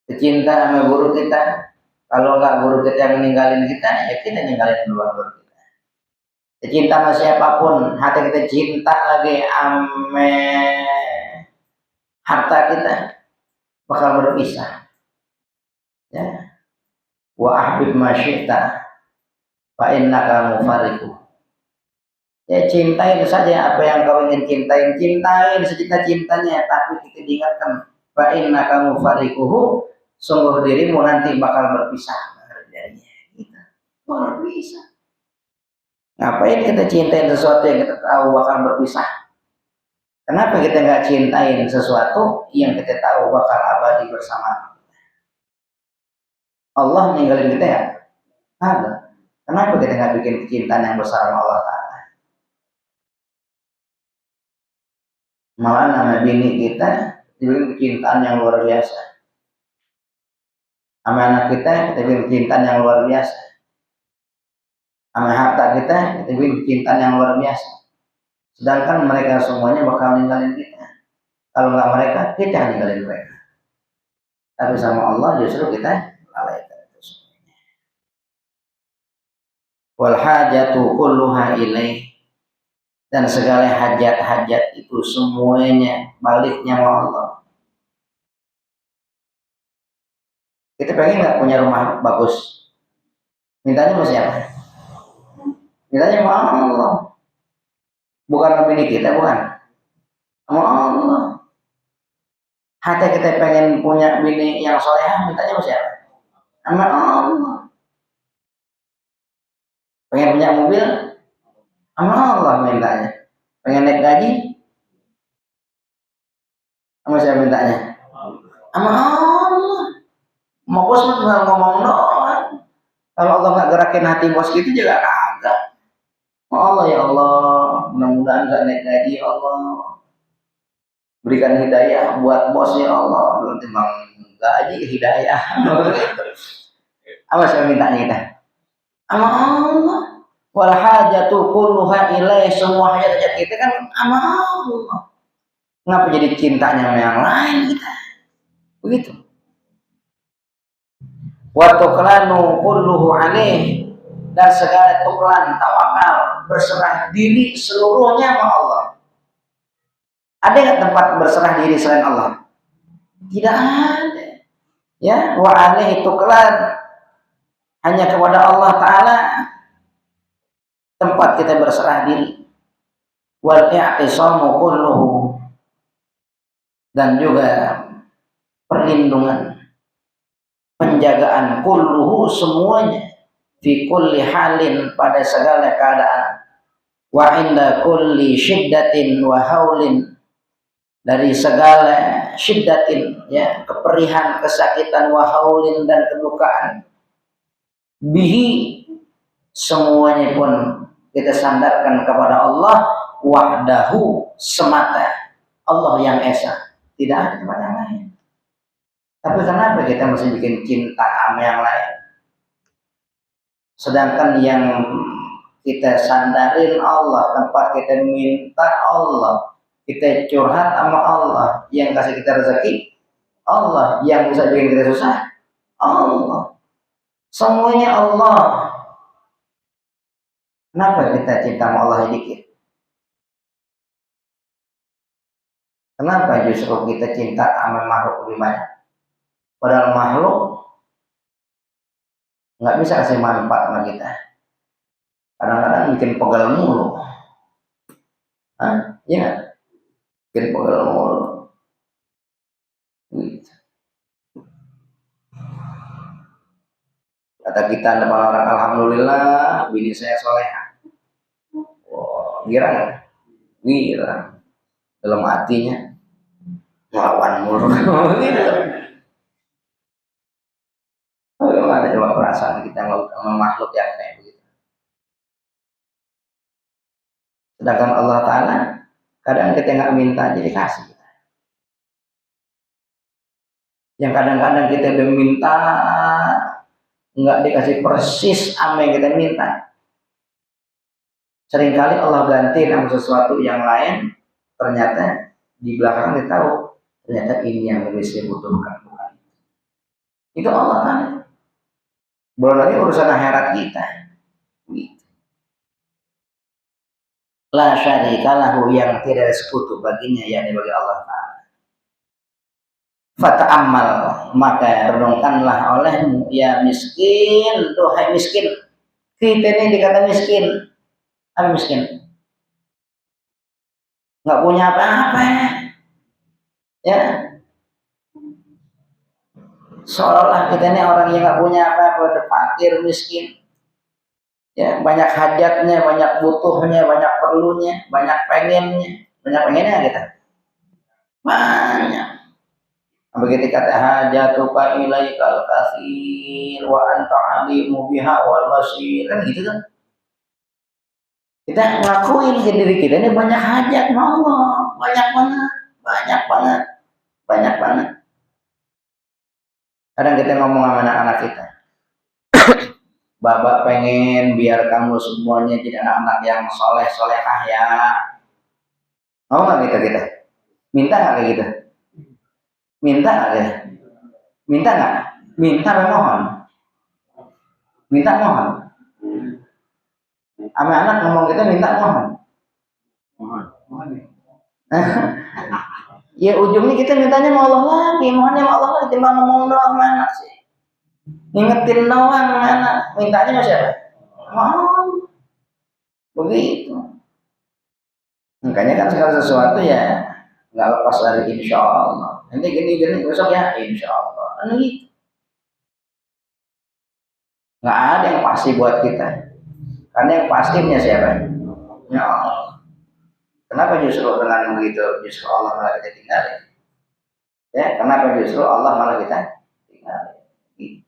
Kita cinta sama guru kita, kalau nggak guru kita yang ninggalin kita, ya kita ninggalin duluan guru kita. Kita cinta sama siapapun, hati kita cinta lagi ame harta kita, bakal berpisah, ya. Wa ahbib ma syi'ta fa innaka mufariqu. Ya, cintai saja apa yang kau ingin cintai secinta-cintanya, tapi kita diingatkan fa innaka mufariquhu, sungguh dirimu nanti bakal berpisah darinya. Kita berpisah. Ngapain kita cintai sesuatu yang kita tahu bakal berpisah? Kenapa kita nggak cintain sesuatu yang kita tahu bakal abadi bersama Allah? Ninggalin kita ya? Ada. Kenapa kita nggak bikin kecintaan yang besar sama Allah Ta'ala? Malah nama bini kita dibikin kecintaan yang luar biasa. Sama anak kita bikin kecintaan yang luar biasa. Sama harta kita bikin kecintaan yang luar biasa. Sedangkan mereka semuanya bakal ninggalin kita. Kalau nggak mereka, kita ninggalin mereka. Tapi sama Allah justru kita lalaikan. Wal hajatu kulluha ilaih, dan segala hajat-hajat itu semuanya baliknya sama Allah. Kita pengen nggak punya rumah bagus, mintanya sama siapa? Mintanya sama Allah, bukan sama bini kita, bukan sama Allah. Hati kita pengen punya bini yang solehah, mintanya sama siapa? Sama Allah. Pengen punya mobil, sama Allah mintanya. Pengen naik gaji, sama siapa mintanya? Sama Allah. Mau bos mah ngomong doang. Kalau Allah nggak gerakin hati bos gitu juga kagak. Oh Allah, ya Allah, mudah-mudahan saya naik gaji ya Allah. Berikan hidayah buat bos ya Allah. Nanti bang gaji hidayah. Apa saya mintanya kita? Sama Allah. Wal hajatu kulluha ilaih, semua hajat kita kan sama Allah. Kenapa jadi cintanya sama yang lain kita? Begitu. Wa tuqlanu kulluhu alaih, dan segala tuklan, tawakal, berserah diri seluruhnya sama Allah. Ada nggak tempat berserah diri selain Allah? Tidak ada. Ya, wa alaihi tuklan, hanya kepada Allah Ta'ala tempat kita berserah diri. Wal i'tisamu kulluhu, dan juga perlindungan, penjagaan, kulluhu semuanya, fi kulli halin, pada segala keadaan, wa inda kulli syiddatin wa haulin, dari segala syiddatin, ya, keperihan, kesakitan, wa haulin, dan kedukaan, bihi, semuanya pun kita sandarkan kepada Allah wahdahu, semata, Allah yang esa, tidak ada tempat yang lain. Tapi kenapa kita mesti bikin cinta sama yang lain? Sedangkan yang kita sandarin Allah, tempat kita minta Allah, kita curhat sama Allah, yang kasih kita rezeki Allah, yang bisa bikin kita susah Allah, semuanya Allah. Kenapa kita cinta sama Allah dikit? Kenapa justru kita cinta sama makhluk lebih banyak? Padahal makhluk nggak bisa kasih manfaat sama kita. Kadang-kadang bikin pegel mulu. Iya, bikin pegel mulu. Gitu. Kata kita depan orang, alhamdulillah bini saya soleha. Wow, girang, girang. Dalam hatinya melawan mulu. Gitu. Bagaimana coba perasaan kita sama makhluk yang kayak begitu? Sedangkan Allah Ta'ala kadang kita nggak minta jadi kasih. Yang kadang-kadang kita udah minta nggak dikasih persis apa yang kita minta. Seringkali Allah ganti dengan sesuatu yang lain, ternyata di belakang kita tahu ternyata ini yang lebih saya butuhkan, bukan itu Allah kan. Belum lagi urusan akhirat kita. La syarika lahu, yang tidak ada sekutu baginya, yakni bagi Allah Ta'ala. Fata'ammal, maka renungkanlah olehmu ya miskin, duhai miskin. Kita ini dikata miskin. Apa miskin? Nggak punya apa-apa, ya. Seolah kita ini orang yang nggak punya apa-apa, fakir, miskin. Ya, banyak hajatnya, banyak butuhnya, banyak perlunya, banyak pengennya kita. banyak. Begitu kata hajatuka ilaikal katsir wa anta alimu biha wal basir, kan gitu kan. Kita ngakuin ke diri kita ini banyak hajat sama Allah, banyak banget, banyak banget, banyak banget. Kadang kita ngomong sama anak-anak kita, Bapak pengen biar kamu semuanya jadi anak-anak yang soleh solehah ya. Mau nggak kita? Minta nggak kayak gitu? Minta nggak ya? Minta nggak? Minta mohon. Minta mohon. Sama anak ngomong kita minta mohon. Mohon. Ya ujungnya kita mintanya sama Allah lagi, mohonnya sama Allah lagi, timbang ngomong doang sama anak sih. Ngingetin doang sama anak, mintanya sama siapa? Mohon. Begitu. Makanya kan segala sesuatu ya nggak lepas dari insya Allah. Nanti gini besok ya insya Allah. Kan gitu. Nggak ada yang pasti buat kita. Karena yang pastinya siapa? Ya Allah. Kenapa justru dengan begitu justru Allah malah kita tinggalin? Ya, kenapa justru Allah malah kita tinggalin? Gitu.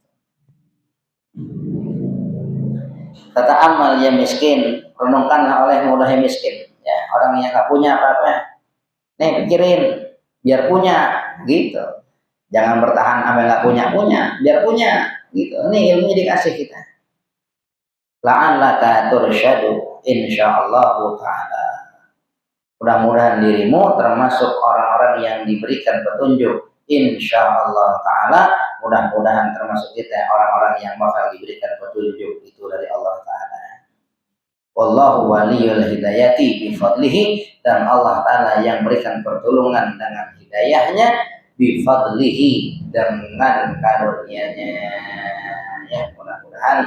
Kata amal ya miskin, renungkanlah oleh mudahnya miskin. Ya, orang yang nggak punya apa-apa. Nih pikirin, biar punya, gitu. Jangan bertahan sampai nggak punya, biar punya, gitu. Ini ilmunya dikasih kita. La'allaka tursyadu insyaallah ta'ala. Mudah-mudahan dirimu termasuk orang-orang yang diberikan petunjuk insyaallah ta'ala. Mudah-mudahan termasuk kita orang-orang yang bakal diberikan petunjuk itu dari Allah ta'ala. Wallahu waliyul hidayati bifadlihi, dan Allah ta'ala yang berikan pertolongan dengan hidayahnya, bifadlihi dengan karunia-Nya. Ya, mudah-mudahan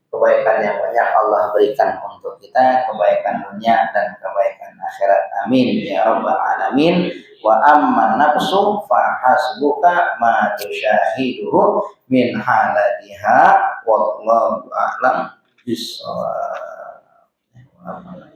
kebaikan yang banyak Allah berikan untuk kita, kebaikan dunia dan kebaikan akhirat. Amin ya rabbal alamin. Wa amman nafsu fa hasbuka ma tusyahiduhu min halatiha wallahu a'lam bissawab. Alhamdulillah,